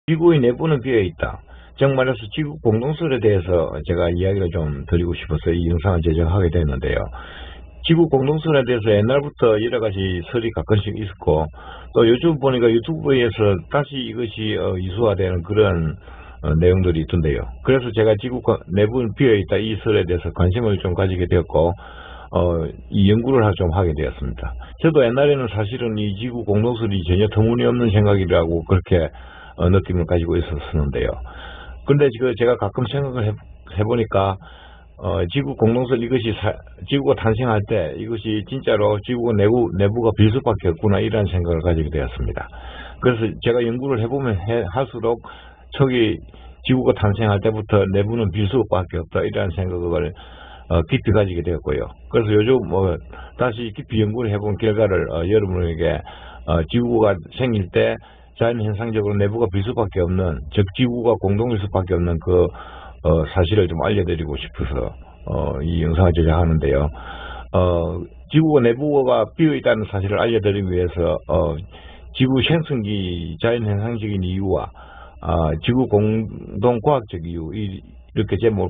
지구의 내부는 비어 있다. 즉 말해서 지구 공동설에 대해서 제가 이야기를 좀 드리고 싶어서 이 영상을 제작하게 됐는데요. 지구 공동설에 대해서 옛날부터 여러 가지 설이 가끔씩 있었고, 또 요즘 보니까 유튜브에서 다시 이것이 이수화되는 그런 내용들이 있던데요. 그래서 제가 지구 내부는 비어 있다 이 설에 대해서 관심을 좀 가지게 되었고, 이 연구를 좀 하게 되었습니다. 저도 옛날에는 사실은 이 지구 공동설이 전혀 터무니없는 생각이라고 그렇게 느낌을 가지고 있었는데요. 근데 제가 가끔 생각을 해보니까 지구 공동설 이것이 지구가 탄생할 때 이것이 진짜로 지구가 내부가 빌 수밖에 없구나 이런 생각을 가지게 되었습니다. 그래서 제가 연구를 해보면 할수록 초기 지구가 탄생할 때부터 내부는 빌 수밖에 없다 이런 생각을 깊이 가지게 되었고요. 그래서 요즘 다시 깊이 연구를 해본 결과를 여러분에게 지구가 생길 때 자연현상적으로 내부가 빌 수밖에 없는, 즉 지구가 공동일 수밖에 없는 그 사실을 좀 알려드리고 싶어서 이 영상을 제작하는데요. 지구가 내부가 비어있다는 사실을 알려드리기 위해서 지구 생성기 자연현상적인 이유와 지구 공동과학적 이유 이렇게 제목을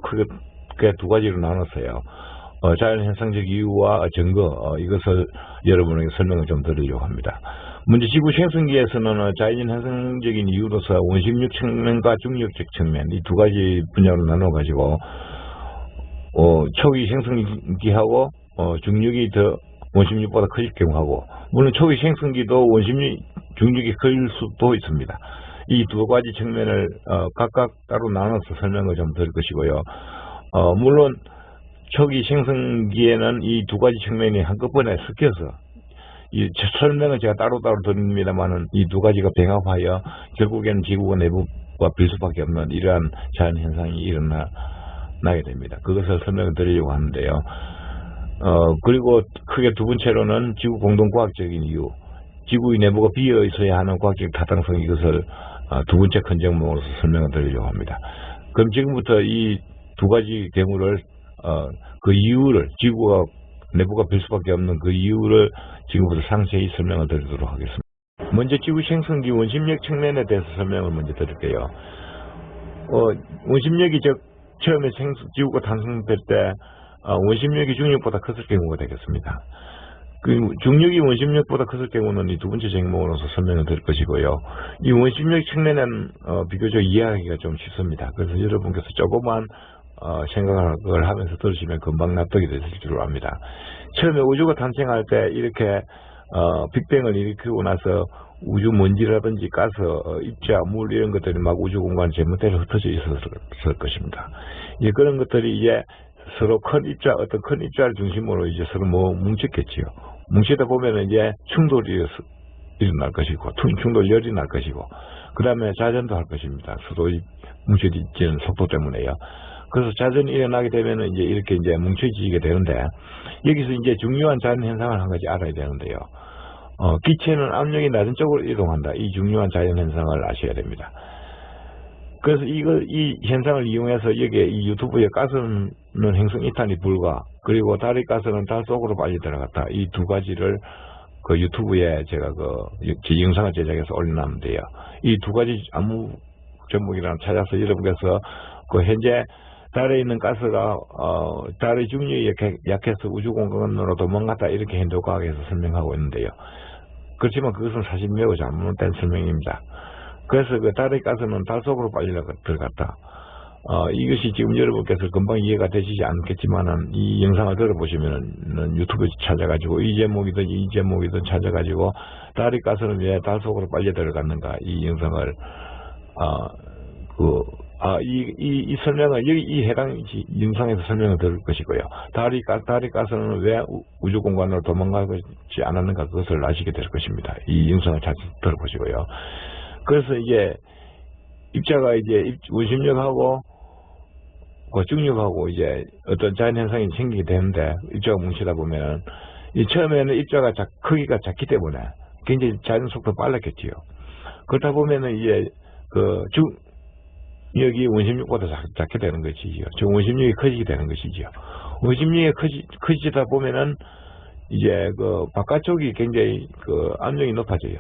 크게 두 가지로 나눴어요. 자연현상적 이유와 증거 이것을 여러분에게 설명을 좀 드리려고 합니다. 먼저 지구 생성기에서는 자연현상적인 이유로서 원심력 측면과 중력적 측면 이 두 가지 분야로 나눠 가지고 초기 생성기하고 중력이 더 원심력보다 커질 경우하고, 물론 초기 생성기도 원심력 중력이 커질 수도 있습니다. 이 두 가지 측면을 각각 따로 나눠서 설명을 좀 드릴 것이고요. 물론 초기 생성기에는 이 두 가지 측면이 한꺼번에 섞여서 이 설명은 제가 따로따로 드립니다만은 이 두 가지가 병합하여 결국에는 지구가 내부가 빌 수밖에 없는 이러한 자연현상이 일어나게 됩니다. 그것을 설명을 드리려고 하는데요. 그리고 크게 두 번째로는 지구 공동과학적인 이유, 지구의 내부가 비어 있어야 하는 과학적 타당성, 이것을 두 번째 큰 종목으로서 설명을 드리려고 합니다. 그럼 지금부터 이 두 가지 경우를 그 이유를, 지구가 내부가 빌 수밖에 없는 그 이유를 지금부터 상세히 설명을 드리도록 하겠습니다. 먼저 지구 생성기 원심력 측면에 대해서 설명을 먼저 드릴게요. 원심력이 처음에 지구가 탄생될 때 원심력이 중력보다 컸을 경우가 되겠습니다. 그 중력이 원심력보다 컸을 경우는 이 두 번째 제목으로서 설명을 드릴 것이고요. 이 원심력 측면은 비교적 이해하기가 좀 쉽습니다. 그래서 여러분께서 조금만 생각을 하면서 들으시면 금방 납득이 되실 줄 압니다. 처음에 우주가 탄생할 때 이렇게 빅뱅을 일으키고 나서 우주 먼지라든지 가스, 입자, 물 이런 것들이 막 우주 공간 제멋대로 흩어져 있었을 것입니다. 그런 것들이 이제 서로 어떤 큰 입자를 중심으로 이제 서로 뭉쳤겠지요. 뭉치다 보면은 이제 충돌이 일어날 것이고, 충돌열이 날 것이고, 그 다음에 자전도 할 것입니다. 서로 뭉쳐지는 속도 때문에요. 그래서 자전이 일어나게 되면은 이제 이렇게 이제 뭉쳐지게 되는데, 여기서 이제 중요한 자연 현상을 한 가지 알아야 되는데요. 기체는 압력이 낮은 쪽으로 이동한다. 이 중요한 자연 현상을 아셔야 됩니다. 그래서 이 현상을 이용해서 여기에 이 유튜브에 가스는 행성 이탄이 불가, 그리고 달의 가스는 달 속으로 빨리 들어갔다. 이 두 가지를 그 유튜브에 제가 영상을 제작해서 올려놨는데요. 이 두 가지 아무 제목이랑 찾아서 여러분께서 현재 달에 있는 가스가 달의 중력이 약해서 우주 공간으로 도망갔다 이렇게 현대과학에서 설명하고 있는데요. 그렇지만 그것은 사실 매우 잘못된 설명입니다. 그래서 그 달의 가스는 달 속으로 빨리 들어갔다. 이것이 지금 여러분께서 금방 이해가 되시지 않겠지만은 이 영상을 들어보시면은 유튜브에 찾아가지고 이 제목이든 찾아가지고 달의 가스는 왜 달 속으로 빨리 들어갔는가 이 영상을 이 설명을 이 해당 영상에서 설명을 드릴 것이고요. 달의 가스는 왜 우주 공간으로 도망가지 않았는가 그것을 아시게 될 것입니다. 이 영상을 잘 들어보시고요. 그래서 이제 입자가 이제 원심력하고 중력하고 이제 어떤 자연 현상이 생기게 되는데, 입자가 뭉치다 보면 처음에는 입자가 크기가 작기 때문에 굉장히 자연 속도 빨랐겠지요. 그렇다 보면은 이제 중력이 원심력보다 작게 되는 것이지요. 원심력이 커지게 되는 것이지요. 원심력이 커지다 보면은 이제 바깥쪽이 굉장히 압력이 높아져요.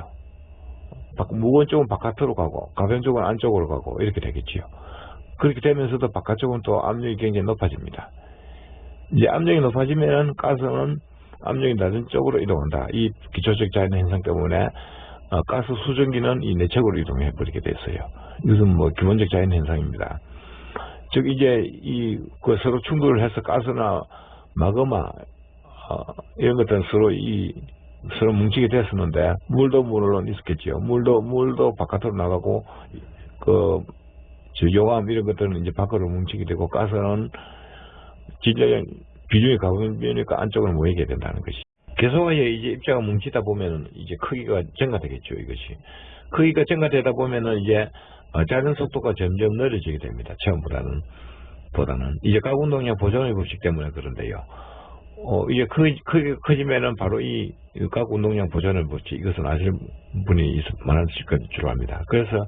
무거운 쪽은 바깥으로 가고 가벼운 쪽은 안쪽으로 가고 이렇게 되겠지요. 그렇게 되면서도 바깥쪽은 또 압력이 굉장히 높아집니다. 이제 압력이 높아지면 가스는 압력이 낮은 쪽으로 이동한다. 이 기초적 자연 현상 때문에 가스 수증기는 이 내측으로 이동해 버리게 됐어요. 이것은 뭐 기본적 자연 현상입니다. 즉 이제 그 서로 충돌을 해서 가스나 마그마 이런 것들은 서로 뭉치게 됐었는데 물도 물론 있었겠지요. 물도 바깥으로 나가고 용암 이런 것들은 이제 밖으로 뭉치게 되고 가스는 진짜 비중이 가보니까 안쪽으로 모이게 된다는 것이. 계속해서 이제 입자가 뭉치다 보면은 이제 크기가 증가되겠죠. 이것이 크기가 증가되다 보면은 이제 자전 속도가 점점 느려지게 됩니다. 처음보다는 이제 가운동량 보존의 법칙 때문에 그런데요. 이제 크기가 커지면은 바로 이 가운동량 보존의 법칙 이것은 아실 분이 많으실 줄 압니다. 그래서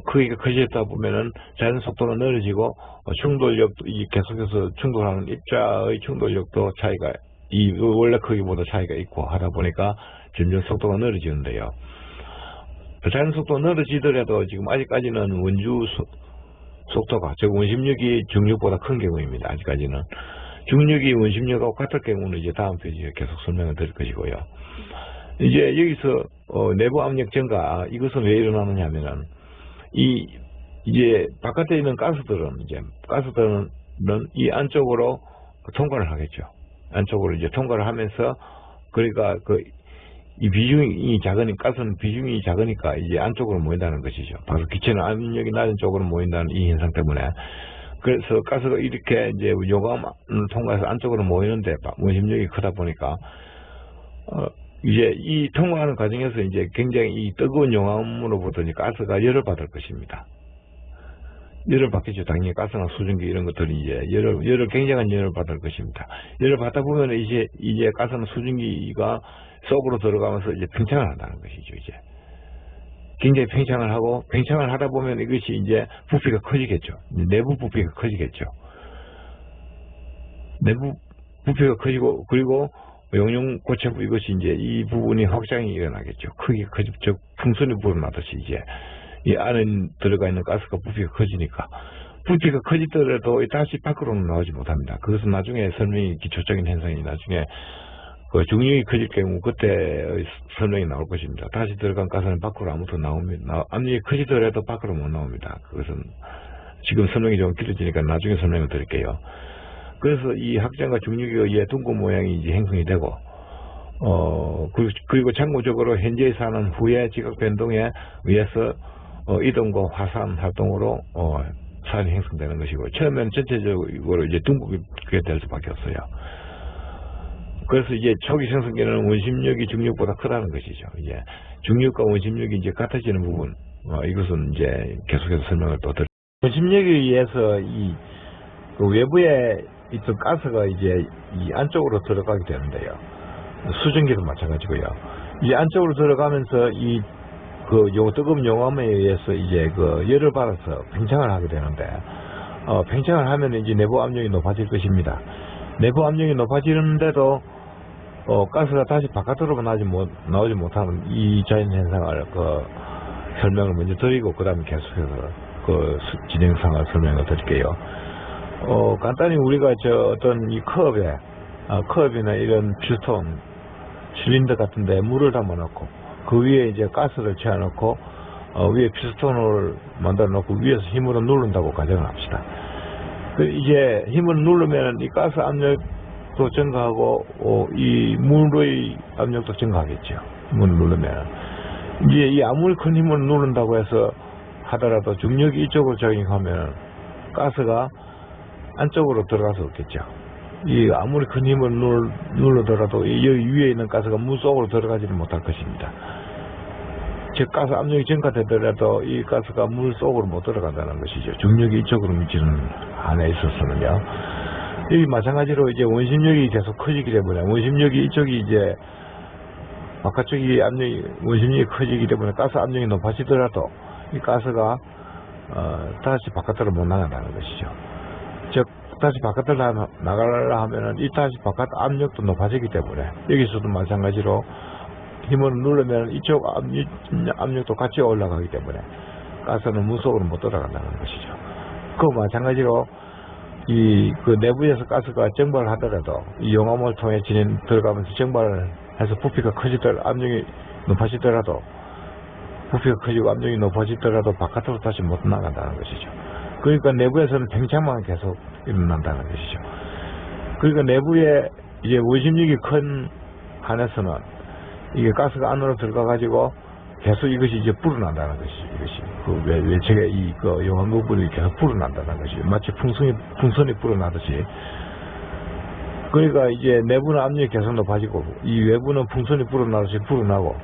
크기가 커지다 보면은 자전 속도는 느려지고 충돌력도 계속해서 충돌하는 입자의 충돌력도 차이가 원래 크기보다 차이가 있고 하다 보니까 점점 속도가 느려지는데요. 자전 속도가 느려지더라도 지금 아직까지는 원주 속도가 즉 원심력이 중력보다 큰 경우입니다. 아직까지는 중력이 원심력하고 같을 경우는 이제 다음 페이지에 계속 설명을 드릴 것이고요. 이제 여기서 내부 압력 증가 이것은 왜 일어나느냐 하면은 이제 바깥에 있는 가스들은 이 안쪽으로 통과를 하겠죠. 안쪽으로 이제 통과를 하면서 그러니까 이 비중이 가스는 비중이 작으니까 이제 안쪽으로 모인다는 것이죠. 바로 기체는 압력이 낮은 쪽으로 모인다는 이 현상 때문에. 그래서 가스가 이렇게 이제 요감을 통과해서 안쪽으로 모이는데 원심력이 크다 보니까 이제 이 통과하는 과정에서 이제 굉장히 이 뜨거운 용암으로부터 가스가 열을 받을 것입니다. 열을 받겠죠. 당연히 가스나 수증기 이런 것들이 이제 굉장한 열을 받을 것입니다. 열을 받다 보면 이제 가스나 수증기가 속으로 들어가면서 이제 팽창을 한다는 것이죠. 이제 굉장히 팽창을 하다 보면 이것이 이제 부피가 커지겠죠. 내부 부피가 커지겠죠. 내부 부피가 커지고 그리고 용융 고체부 이것이 이제 이 부분이 확장이 일어나겠죠. 크기가 커지죠. 풍선이 불어나듯이 이제 이 안에 들어가 있는 가스가 부피가 커지니까 부피가 커지더라도 다시 밖으로는 나오지 못합니다. 그것은 나중에 설명이 기초적인 현상이 나중에 중력이 커질 경우 그때 설명이 나올 것입니다. 다시 들어간 가스는 밖으로 아무도 압력이 커지더라도 밖으로 못 나옵니다. 그것은 지금 설명이 좀 길어지니까 나중에 설명을 드릴게요. 그래서 이 확장과 중력에 의해 둥근 모양이 이제 형성이 되고 그리고 참고적으로 현재 사는 후의 지각 변동에 의해서 이동과 화산 활동으로 산이 형성되는 것이고 처음에는 전체적으로 이제 둥글게 될 수밖에 없어요. 그래서 이제 초기 생성기는 원심력이 중력보다 크다는 것이죠. 이제 중력과 원심력이 이제 같아지는 부분 이것은 이제 계속해서 설명을 또 드립니다. 원심력에 의해서 외부에 있던 가스가 이제 이 안쪽으로 들어가게 되는데요. 수증기도 마찬가지고요. 이 안쪽으로 들어가면서 요 뜨거운 용암에 의해서 이제 열을 받아서 팽창을 하게 되는데, 팽창을 하면 이제 내부 압력이 높아질 것입니다. 내부 압력이 높아지는데도, 가스가 다시 바깥으로 나오지 못하는 이 자연 현상을, 설명을 먼저 드리고, 그 다음에 계속해서 진행상을 설명을 드릴게요. 간단히 우리가 어떤 이 컵이나 이런 피스톤, 실린더 같은데 물을 담아놓고, 그 위에 이제 가스를 채워놓고, 위에 피스톤을 만들어 놓고 위에서 힘으로 누른다고 가정을 합시다. 이제 힘을 누르면 이 가스 압력도 증가하고, 이 물의 압력도 증가하겠죠. 힘을 누르면. 이제 이 아무리 큰 힘을 누른다고 해서 하더라도 중력이 이쪽으로 작용하면 가스가 안쪽으로 들어갈 수 없겠죠. 이 아무리 큰 힘을 누르더라도 이 위에 있는 가스가 물 속으로 들어가지는 못할 것입니다. 즉 가스 압력이 증가되더라도 이 가스가 물 속으로 못 들어간다는 것이죠. 중력이 이쪽으로 미치는 안에 있어서는요. 여기 마찬가지로 이제 원심력이 계속 커지기 때문에 원심력이 이쪽이 이제 바깥쪽이 원심력이 커지기 때문에 가스 압력이 높아지더라도 이 가스가 다시 바깥으로 못 나간다는 것이죠. 즉 다시 바깥으로 나가려 하면은 이 다시 바깥 압력도 높아지기 때문에 여기서도 마찬가지로 힘을 누르면 이쪽 압력도 같이 올라가기 때문에 가스는 물속으로 못 들어간다는 것이죠. 그와 마찬가지로 그 내부에서 가스가 증발을 하더라도 이 용암을 통해 들어가면서 증발을 해서 부피가 압력이 높아지더라도 부피가 커지고 압력이 높아지더라도 바깥으로 다시 못 나간다는 것이죠. 그러니까 내부에서는 팽창만 계속 일어난다는 것이죠. 그러니까 내부에 이제 원심력이 큰 한에서는 이게 가스가 안으로 들어가 가지고 계속 이것이 이제 불어난다는 것이죠. 이것이 그 외측에 그 용암 부분이 계속 불어난다는 것이죠. 마치 풍선이 불어나듯이. 그러니까 이제 내부는 압력이 계속 높아지고 이 외부는 풍선이 불어나듯이 불어나고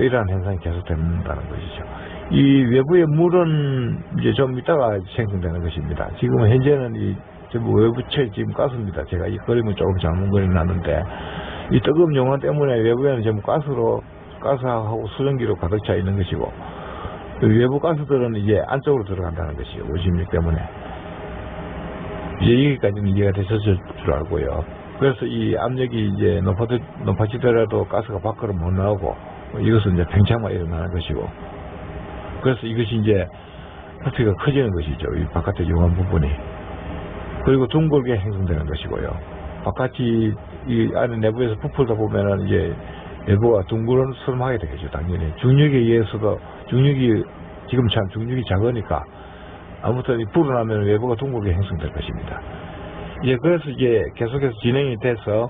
이러한 현상이 계속된다는 것이죠. 이 외부의 물은 이제 좀 이따가 생성되는 것입니다. 지금 현재는 이 전부 외부체 지금 가스입니다. 제가 이 그림은 조금 잘못 그려놨는데 이 뜨거운 용암 때문에 외부에는 전부 가스하고 수증기로 가득 차 있는 것이고 외부 가스들은 이제 안쪽으로 들어간다는 것이죠. 원심력 때문에. 이제 여기까지는 이해가 되셨을 줄 알고요. 그래서 이 압력이 이제 높아지더라도 가스가 밖으로 못 나오고 이것은 이제 팽창만 일어나는 것이고 그래서 이것이 이제 부피가 커지는 것이죠. 이 바깥의 용암 부분이. 그리고 둥글게 형성되는 것이고요. 바깥이 이 안에 내부에서 부풀다 보면은 이제 내부가 둥그런스름하게 되겠죠. 당연히 중력에 의해서도 지금 참 중력이 작으니까 아무튼 불어나면 외부가 둥글게 형성될 것입니다. 이제 그래서 이제 계속해서 진행이 돼서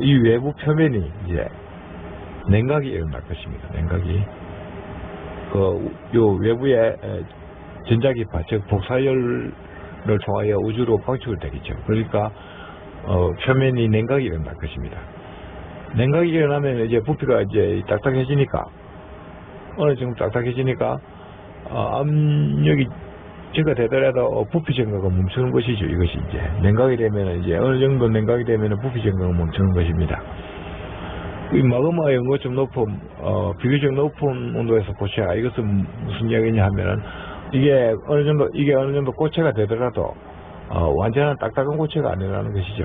이 외부 표면이 이제 냉각이 일어날 것입니다. 냉각이 요 외부에 전자기파 즉 복사열을 통하여 우주로 방출이 되겠죠. 그러니까 표면이 냉각이 일어날 것입니다. 냉각이 일어나면 이제 부피가 이제 딱딱해지니까 어느 정도 딱딱해지니까 압력이 증가되더라도 부피 증가가 멈추는 것이죠. 이것이 이제 냉각이 되면 이제 어느 정도 냉각이 되면 부피 증가가 멈추는 것입니다. 이 마그마 연고점 높음, 비교적 높은 온도에서 고체가 이것은 무슨 이야기냐 하면은 이게 어느 정도 고체가 되더라도 완전한 딱딱한 고체가 아니라는 것이죠.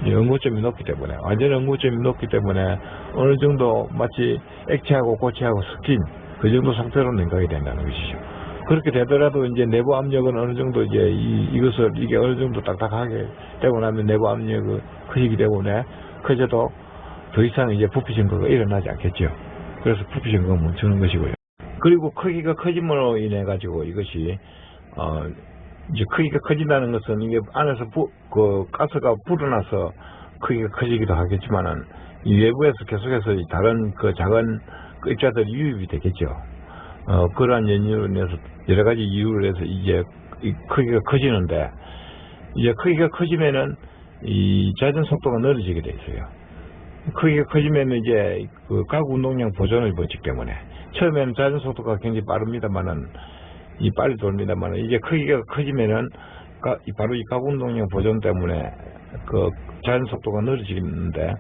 연고점이 높기 때문에 완전 연고점이 높기 때문에 어느 정도 마치 액체하고 고체하고 섞인 그 정도 상태로 냉각이 된다는 것이죠. 그렇게 되더라도 이제 내부 압력은 어느 정도 이제 이게 어느 정도 딱딱하게 되고 나면 내부 압력이 커지기 때문에 커져도 더 이상 이제 부피 증가가 일어나지 않겠죠. 그래서 부피 증가가 멈추는 것이고요. 그리고 크기가 커짐으로 인해 가지고 이것이 이제 크기가 커진다는 것은 이게 안에서 그 가스가 불어나서 크기가 커지기도 하겠지만은 이 외부에서 계속해서 다른 그 작은 그 입자들이 유입이 되겠죠. 그러한 연유로 인해서 여러 가지 이유로 해서 이제 이 크기가 커지는데 이제 크기가 커지면은 이 자전 속도가 늘어지게 돼 있어요. 크기가 커지면 이제 그 가구 운동량 보존을 벌이기 때문에 처음에는 자전 속도가 굉장히 빠릅니다만은 빨리 돌립니다만은 이제 크기가 커지면은 바로 이 가구 운동량 보존 때문에 그 자전 속도가 늘어지는데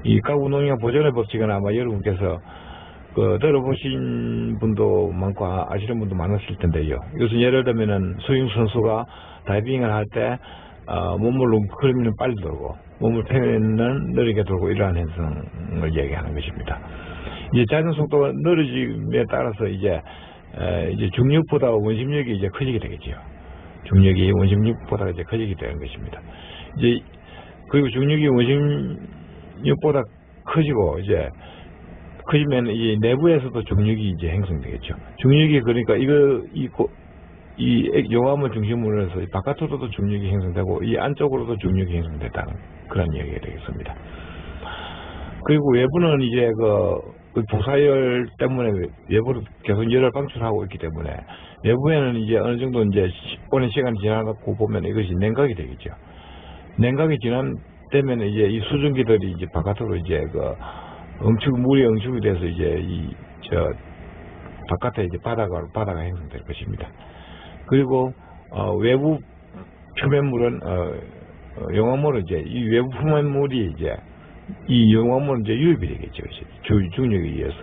이 가구 운동량 보존의 법칙은 아마 여러분께서 들어보신 분도 많고 아시는 분도 많았을 텐데요. 이것은 예를 들면은 수영 선수가 다이빙을 할 때 몸을 웅크리면 빨리 돌고 몸을 펴면 느리게 돌고 이러한 현상을 얘기하는 것입니다. 이제 자전 속도가 늘어짐에 따라서 이제 중력보다 원심력이 이제 커지게 되겠죠. 중력이 원심력보다 이제 커지게 되는 것입니다. 이제 그리고 중력이 원심력보다 커지고 이제 커지면 이 내부에서도 중력이 이제 형성되겠죠. 중력이 그러니까 이 용암을 중심으로 해서 바깥으로도 중력이 형성되고 이 안쪽으로도 중력이 형성된다는 그런 이야기가 되겠습니다. 그리고 외부는 이제 그 복사열 때문에 외부로 계속 열을 방출하고 있기 때문에 외부에는 이제 어느 정도 이제 오랜 시간이 지나고 보면 이것이 냉각이 되겠죠. 냉각이 되면 이제 이 수증기들이 이제 바깥으로 이제 물이 응축이 돼서 이제 바깥에 이제 바다가 형성될 것입니다. 그리고 외부 표면물은 용암물은 이제 이 외부 표면물이 이제 이 용암물은 이제 유입이 되겠죠. 중력에 의해서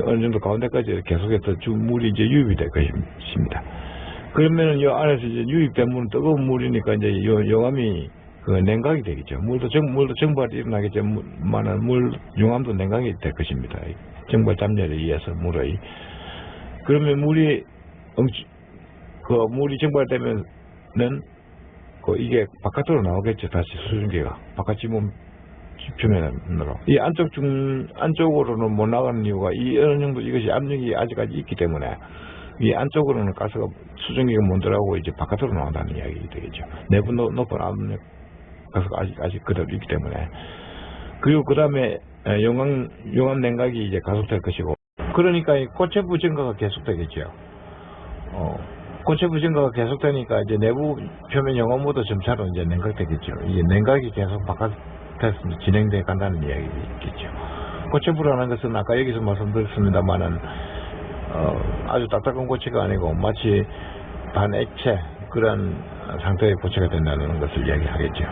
어느 정도 가운데까지 계속해서 물이 이제 유입이 될 것입니다. 그러면은 이 안에서 이제 유입된 물은 뜨거운 물이니까 이제 용암이 그 냉각이 되겠죠. 물도 증발이 일어나겠지만 물 융함도 냉각이 될 것입니다. 증발 잠열에 의해서 물의. 그러면 물이 증발되면은 이게 바깥으로 나오겠죠. 다시 수증기가 바깥 지문 표면으로. 이 안쪽으로는 못 나가는 이유가 이 어느 정도 이것이 압력이 아직까지 있기 때문에 이 안쪽으로는 가스가 수증기가 못 들어가고 이제 바깥으로 나온다는 이야기 되겠죠. 내부 높은 압력 가스가 아직 그대로 있기 때문에. 그리고 그 다음에 용암 냉각이 이제 가속될 것이고, 그러니까 이 고체부 증가가 계속되겠죠. 고체부 증가가 계속되니까 이제 내부 표면 용암보다 점차로 이제 냉각되겠죠. 이게 냉각이 계속 바깥에서 진행돼 간다는 이야기겠죠. 고체부라는 것은 아까 여기서 말씀드렸습니다만은 아주 딱딱한 고체가 아니고 마치 반액체 그런 상태의 고체가 된다는 것을 이야기하겠죠.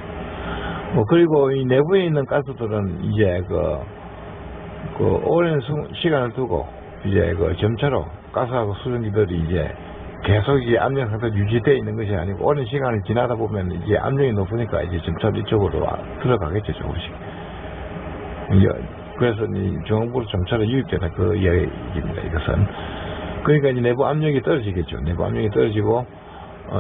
그리고 이 내부에 있는 가스들은 이제 오랜 시간을 두고 이제 점차로 가스하고 수증기들이 이제 계속 이제 압력 상태가 유지되어 있는 것이 아니고 오랜 시간을 지나다 보면 이제 압력이 높으니까 이제 점차로 이쪽으로 들어가겠죠, 조금씩. 그래서 이 중앙부로 점차로 유입되다 그 이야기입니다, 이것은. 그러니까 이제 내부 압력이 떨어지겠죠. 내부 압력이 떨어지고,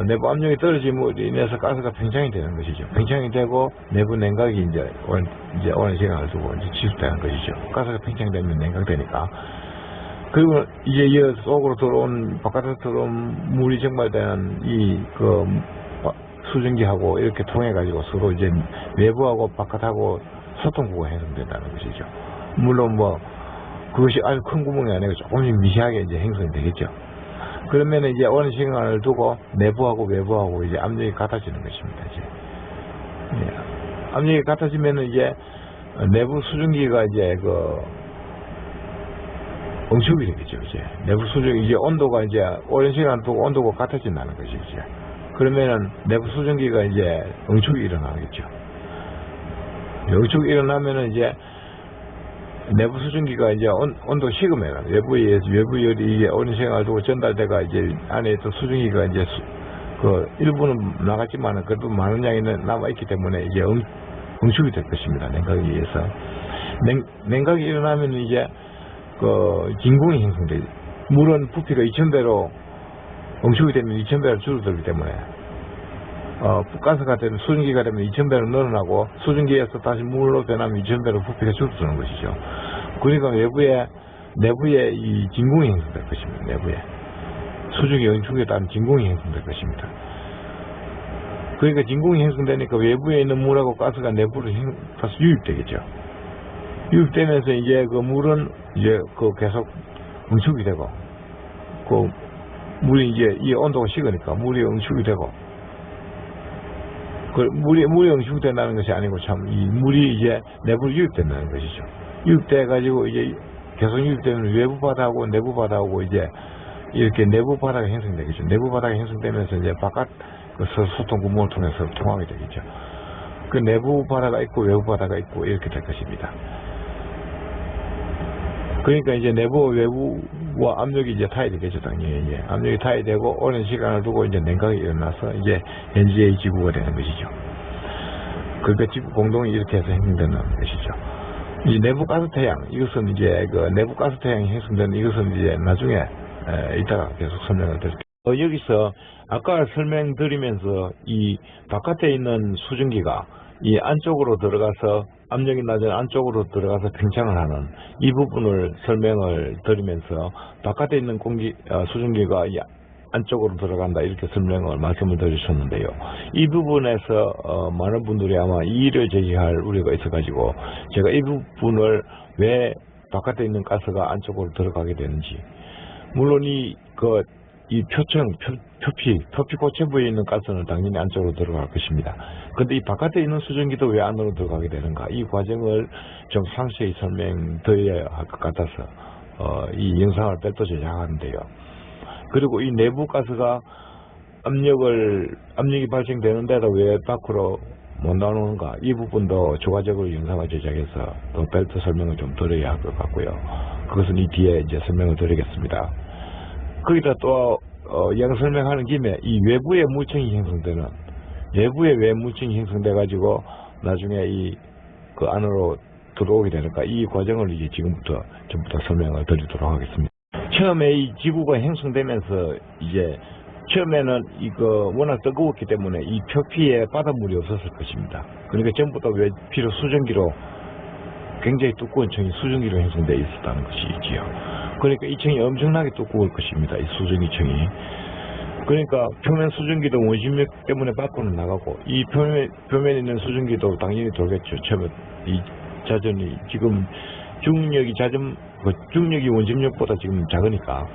내부 압력이 떨어짐으로 인해서 가스가 팽창이 되는 것이죠. 팽창이 되고, 내부 냉각이 이제 오랜 시간을 두고 이제 지속되는 것이죠. 가스가 팽창되면 냉각되니까. 그리고 이제 이 속으로 바깥으로 들어온 물이 증발되는 수증기하고 이렇게 통해가지고 서로 이제 내부하고 바깥하고 소통구가 형성된다는 것이죠. 물론 그것이 아주 큰 구멍이 아니고 조금씩 미세하게 이제 형성이 되겠죠. 그러면 이제 오랜 시간을 두고 내부하고 외부하고 이제 압력이 같아지는 것입니다. 이제. 압력이 같아지면은 이제 내부 수증기가 이제 응축이 되겠죠. 이제 내부 수증기 이제 온도가 이제 오랜 시간 두고 온도가 같아진다는 것이죠. 그러면은 내부 수증기가 이제 응축이 일어나겠죠. 응축이 일어나면은 이제 내부 수증기가 이제 온도 식으면 외부열이 이게 오랜 시간을 두고 전달돼가 이제 안에 있던 수증기가 이제 일부는 나갔지만은 그래도 많은 양이 남아있기 때문에 이제 응축이 될 것입니다. 냉각에 의해서. 냉각이 일어나면 이제 진공이 형성되죠. 물은 부피가 2000배로 응축이 되면 2000배로 줄어들기 때문에 가스가 되면 수증기가 되면 2000배로 늘어나고 수증기에서 다시 물로 변하면 2000배로 부피가 줄어드는 것이죠. 그러니까 내부에 이 진공이 형성될 것입니다. 내부에 수증기 응축에 따른 진공이 형성될 것입니다. 그러니까 진공이 형성되니까 외부에 있는 물하고 가스가 내부로 다시 유입되겠죠. 유입되면서 이제 물은 이제 계속 응축이 되고 물이 이제 이 온도가 식으니까 물이 응축이 되고 물이 응축이 된다는 것이 아니고 참 이 물이 이제 내부로 유입된다는 것이죠. 유입돼 가지고 이제 계속 유입되면 외부 바다하고 내부 바다하고 이제 이렇게 내부 바다가 형성되겠죠. 내부 바다가 형성되면서 이제 바깥 소통 구멍을 통해서 통하게 되겠죠. 그 내부 바다가 있고 외부 바다가 있고 이렇게 될 것입니다. 그러니까 이제 내부와 외부와 압력이 이제 타야 되겠죠, 당연히. 압력이 타야 되고, 오랜 시간을 두고 이제 냉각이 일어나서 이제 NGA 지구가 되는 것이죠. 그러니까 지구 공동이 이렇게 해서 형성된다는 것이죠. 이 내부 가스 태양, 이것은 이제 내부 가스 태양이 형성되는 이것은 이제 나중에 이따가 계속 설명을 드릴게요. 여기서 아까 설명드리면서 이 바깥에 있는 수증기가 이 안쪽으로 들어가서 압력이 낮은 안쪽으로 들어가서 팽창을 하는 이 부분을 설명을 드리면서 바깥에 있는 수증기가 이 안쪽으로 들어간다 이렇게 말씀을 드리셨는데요. 이 부분에서 많은 분들이 아마 이의를 제기할 우려가 있어가지고 제가 이 부분을 왜 바깥에 있는 가스가 안쪽으로 들어가게 되는지, 물론 이 표피 고체부에 있는 가스는 당연히 안쪽으로 들어갈 것입니다. 근데 이 바깥에 있는 수증기도 왜 안으로 들어가게 되는가, 이 과정을 좀 상세히 설명드려야 할 것 같아서 이 영상을 별도 제작하는데요. 그리고 이 내부 가스가 압력이 발생되는데도 왜 밖으로 못 나오는가, 이 부분도 추가적으로 영상을 제작해서 또 별도 설명을 좀 드려야 할 것 같고요. 그것은 이 뒤에 이제 설명을 드리겠습니다. 거기다 또 설명하는 김에 이 외부의 물층이 형성되는 내부에 왜 물층이 형성돼 가지고 나중에 그 안으로 들어오게 되니까 이 과정을 이제 지금부터 전부 다 설명을 드리도록 하겠습니다. 처음에 이 지구가 형성되면서 이제 처음에는 이거 워낙 뜨거웠기 때문에 이 표피에 바닷물이 없었을 것입니다. 그러니까 전부 다 외피로 수증기로 굉장히 두꺼운 층이 수증기로 형성되어 있었다는 것이지요. 그러니까 이 층이 엄청나게 두꺼울 것입니다. 이 수증기 층이. 그러니까 표면 수증기도 원심력 때문에 밖으로 나가고 이 표면에 있는 수증기도 당연히 돌겠죠. 처음에 이 자전이 지금 중력이 중력이 원심력보다 지금 작으니까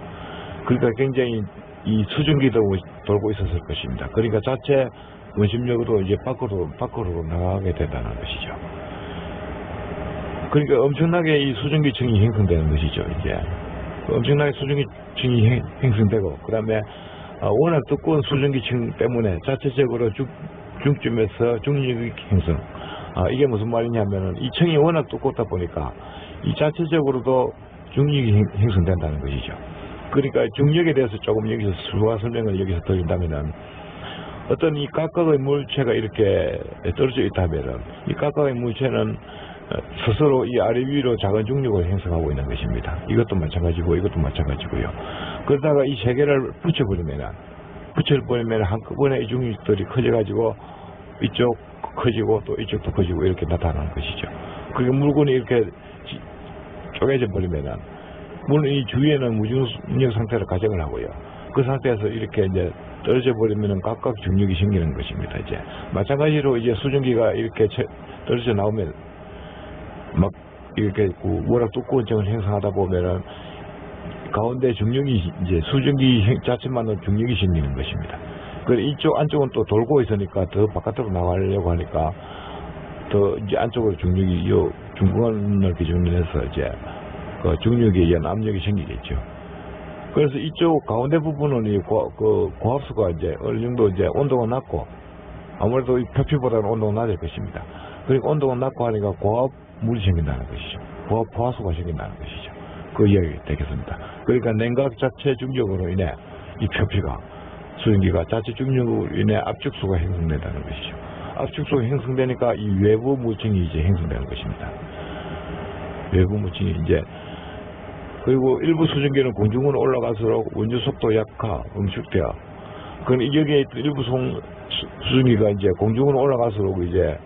그러니까 굉장히 이 수증기도 돌고 있었을 것입니다. 그러니까 자체 원심력으로 이제 밖으로 나가게 된다는 것이죠. 그러니까 엄청나게 이 수증기층이 형성되는 것이죠. 이제 엄청나게 수증기층이 형성되고 그 다음에 워낙 두꺼운 수증기층 때문에 자체적으로 중쯤에서 중력이 형성. 이게 무슨 말이냐면은 이 층이 워낙 두껍다 보니까 이 자체적으로도 중력이 형성된다는 것이죠. 그러니까 중력에 대해서 조금 여기서 추가 설명을 여기서 드린다면은 어떤 이 각각의 물체가 이렇게 떨어져 있다면은 이 각각의 물체는 스스로 이 아래 위로 작은 중력을 형성하고 있는 것입니다. 이것도 마찬가지고 이것도 마찬가지고요. 그러다가 이 세 개를 붙여버리면 한꺼번에 이 중력들이 커져가지고 이쪽 커지고 또 이쪽도 커지고 이렇게 나타나는 것이죠. 그러니까 물건이 이렇게 쪼개져 버리면은 물론 이 주위에는 무중력 상태를 가정을 하고요. 그 상태에서 이렇게 이제 떨어져 버리면은 각각 중력이 생기는 것입니다. 이제 마찬가지로 이제 수증기가 이렇게 떨어져 나오면 막 이렇게 워낙 두꺼운 층을 형성하다 보면은 가운데 중력이 이제 수증기 자체만으로 중력이 생기는 것입니다. 그래서 이쪽 안쪽은 또 돌고 있으니까 더 바깥으로 나가려고 하니까 더 이제 안쪽으로 중력이 요 중간을 기준으로 해서 이제 그 중력에 의한 압력이 생기겠죠. 그래서 이쪽 가운데 부분은 이 고압수가 이제 어느 정도 이제 온도가 낮고 아무래도 이 표피보다는 온도가 낮을 것입니다. 그러니까 온도가 낮고 하니까 고압물이 생긴다는 것이죠. 고압 포화수가 생긴다는 것이죠. 그 이야기가 되겠습니다. 그러니까 냉각 자체 중력으로 인해 이 표피가 수증기가 자체 중력으로 인해 압축수가 형성된다는 것이죠. 압축수가 형성되니까 이 외부 물층이 이제 형성되는 것입니다. 외부 물층이 이제 그리고 일부 수증기는 공중으로 올라갈수록 원주 속도 약화, 응축되어. 그럼 여기에 일부 수증기가 이제 공중으로 올라갈수록 이제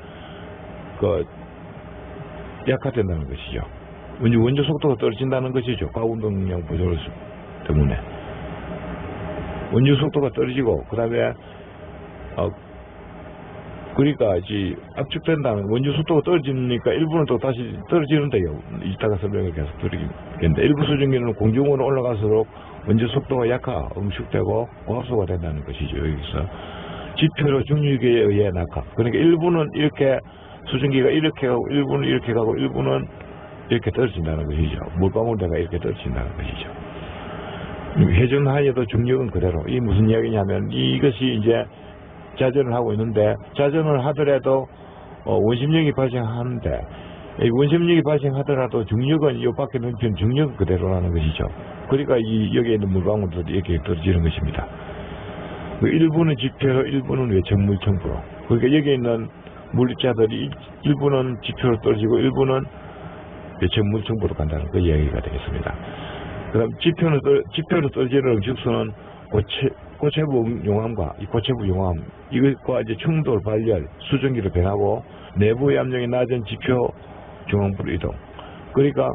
약화된다는 것이죠. 원주 속도가 떨어진다는 것이죠. 과운동량 부족 때문에. 원주 속도가 떨어지고, 그 다음에, 그러니까, 압축된다는, 원주 속도가 떨어지니까 일부는 또 다시 떨어지는데요. 이따가 설명을 계속 드리겠는데, 일부 수증기는 공중으로 올라갈수록 원주 속도가 약화, 응축되고, 고압수가 된다는 것이죠. 여기서. 지표로 중력에 의해 낙하. 그러니까 일부는 이렇게, 수증기가 이렇게 가고, 일부는 이렇게 가고, 일부는 이렇게 떨어진다는 것이죠. 물방울대가 이렇게 떨어진다는 것이죠. 회전하여도 중력은 그대로. 이 무슨 이야기냐면, 이것이 이제, 자전을 하고 있는데 자전을 하더라도 원심력이 발생하는데 이 원심력이 발생하더라도 중력은 이 밖에 넘치는 중력은 그대로라는 것이죠. 그러니까 여기에 있는 물방울들이 이렇게 떨어지는 것입니다. 일부는 지표로 일부는 외척물층부로. 그러니까 여기에 있는 물자들이 일부는 지표로 떨어지고 일부는 외척물층부로 간다는 그 이야기가 되겠습니다. 그다음 지표로 떨어지는 응축수는 고체부 용암과 이 고체부 용암 이것과 이제 충돌 발열 수증기로 변하고 내부의 압력이 낮은 지표 중앙부로 이동. 그러니까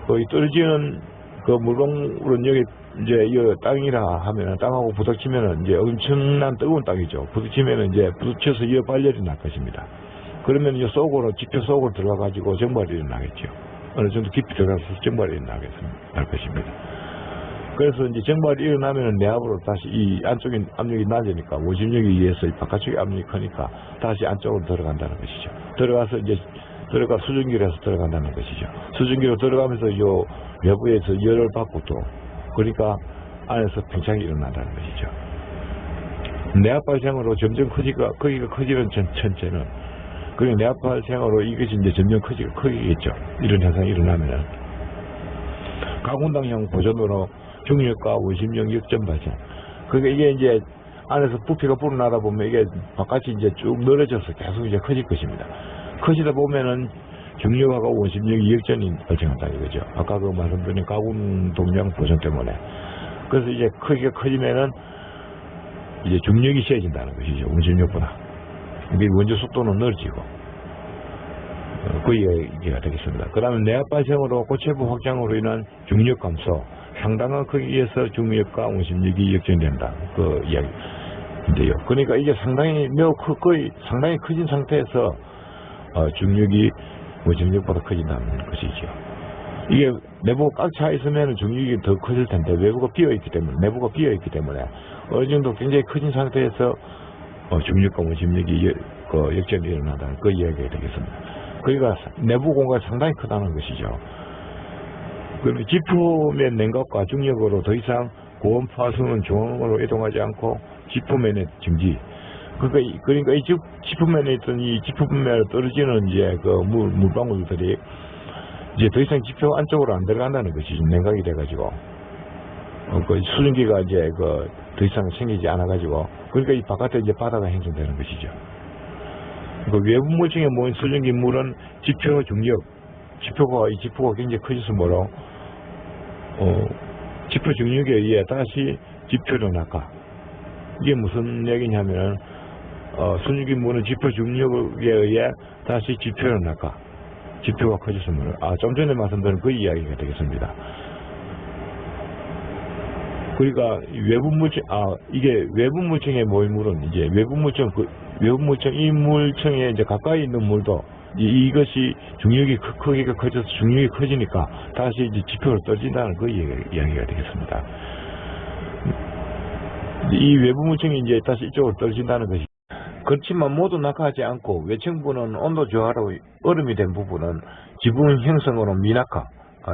거의 떨어지는 그 물방울은 여기 이제 이 땅이라 하면은 땅하고 부딪히면은 이제 엄청난 뜨거운 땅이죠. 부딪히면은 이제 부딪혀서 이 발열이 날 것입니다. 그러면 이제 지표 속으로 들어가 가지고 정발이 일어나겠죠. 어느 정도 깊이 들어가서 정발이 날 것입니다. 그래서 이제 정발이 일어나면은 내압으로 다시 이 안쪽에 압력이 낮으니까 원심력에 의해서 이 바깥쪽에 압력이 크니까 다시 안쪽으로 들어간다는 것이죠. 들어가서 이제 수증기로 해서 들어간다는 것이죠. 수증기로 들어가면서 요 외부에서 열을 받고 또 그러니까 안에서 팽창이 일어난다는 것이죠. 내압 발생으로 점점 거기가 커지는 천체는 그리고 내압 발생으로 이것이 이제 점점 커지겠죠. 이런 현상이 일어나면은 가공당형 보존으로 중력과 원심력 역전 발생. 그러니까 이게 이제 안에서 부피가 불어나다 보면 이게 바깥이 이제 쭉 늘어져서 계속 이제 커질 것입니다. 커지다 보면은 중력하고 원심력이 역전이 발생한다 이거죠. 아까 그 말씀드린 가군 동량 보존 때문에. 그래서 이제 크기가 커지면은 이제 중력이 세진다는 것이죠. 원심력보다. 이게 원자 속도는 늘어지고. 그 얘기가 되겠습니다. 그 다음에 내압 발생으로 고체부 확장으로 인한 중력 감소, 상당한 크기에서 중력과 원심력이 역전된다. 그 이야기인데요. 그러니까 이게 상당히 거의 상당히 커진 상태에서 중력이 원심력보다 커진다는 것이죠. 이게 내부가 꽉 차 있으면 중력이 더 커질 텐데 내부가 비어 있기 때문에 어느 정도 굉장히 커진 상태에서 중력과 원심력이 역전이 일어난다는 그 이야기가 되겠습니다. 그러니까 내부 공간이 상당히 크다는 것이죠. 그리고 지표면 냉각과 중력으로 더 이상 고온 파수는 중앙으로 이동하지 않고 지표면의 증지. 그러니까 이 지표면에 있던 이 지표면에 떨어지는 이제 그 물방울들이 이제 더 이상 지표 안쪽으로 안 들어간다는 것이죠. 냉각이 돼가지고. 그 수증기가 이제 더 이상 생기지 않아가지고. 그러니까 이 바깥에 이제 바다가 형성되는 것이죠. 그 외부 물층에 모인 수증기 물은 지표 중력, 지표가 굉장히 커져서 뭐로, 지표 중력에 의해 다시 지표로 낙하. 이게 무슨 얘기냐면은, 수증기 물은 지표 중력에 의해 다시 지표로 낙하. 지표가 커져서 뭐로, 좀 전에 말씀드린 그 이야기가 되겠습니다. 그러니까 외부 물층, 이게 외부 물층에 모인 물은 이제 외부 물층, 이 물층에 이제 가까이 있는 물도 이것이 중력이 크기가 커져서 중력이 커지니까 다시 이제 지표로 떨어진다는 그 이야기가 되겠습니다. 이 외부 물층이 이제 다시 이쪽으로 떨어진다는 것이. 그렇지만 모두 낙하하지 않고 외층부는 온도 저하로 얼음이 된 부분은 지붕 형성으로 미낙하.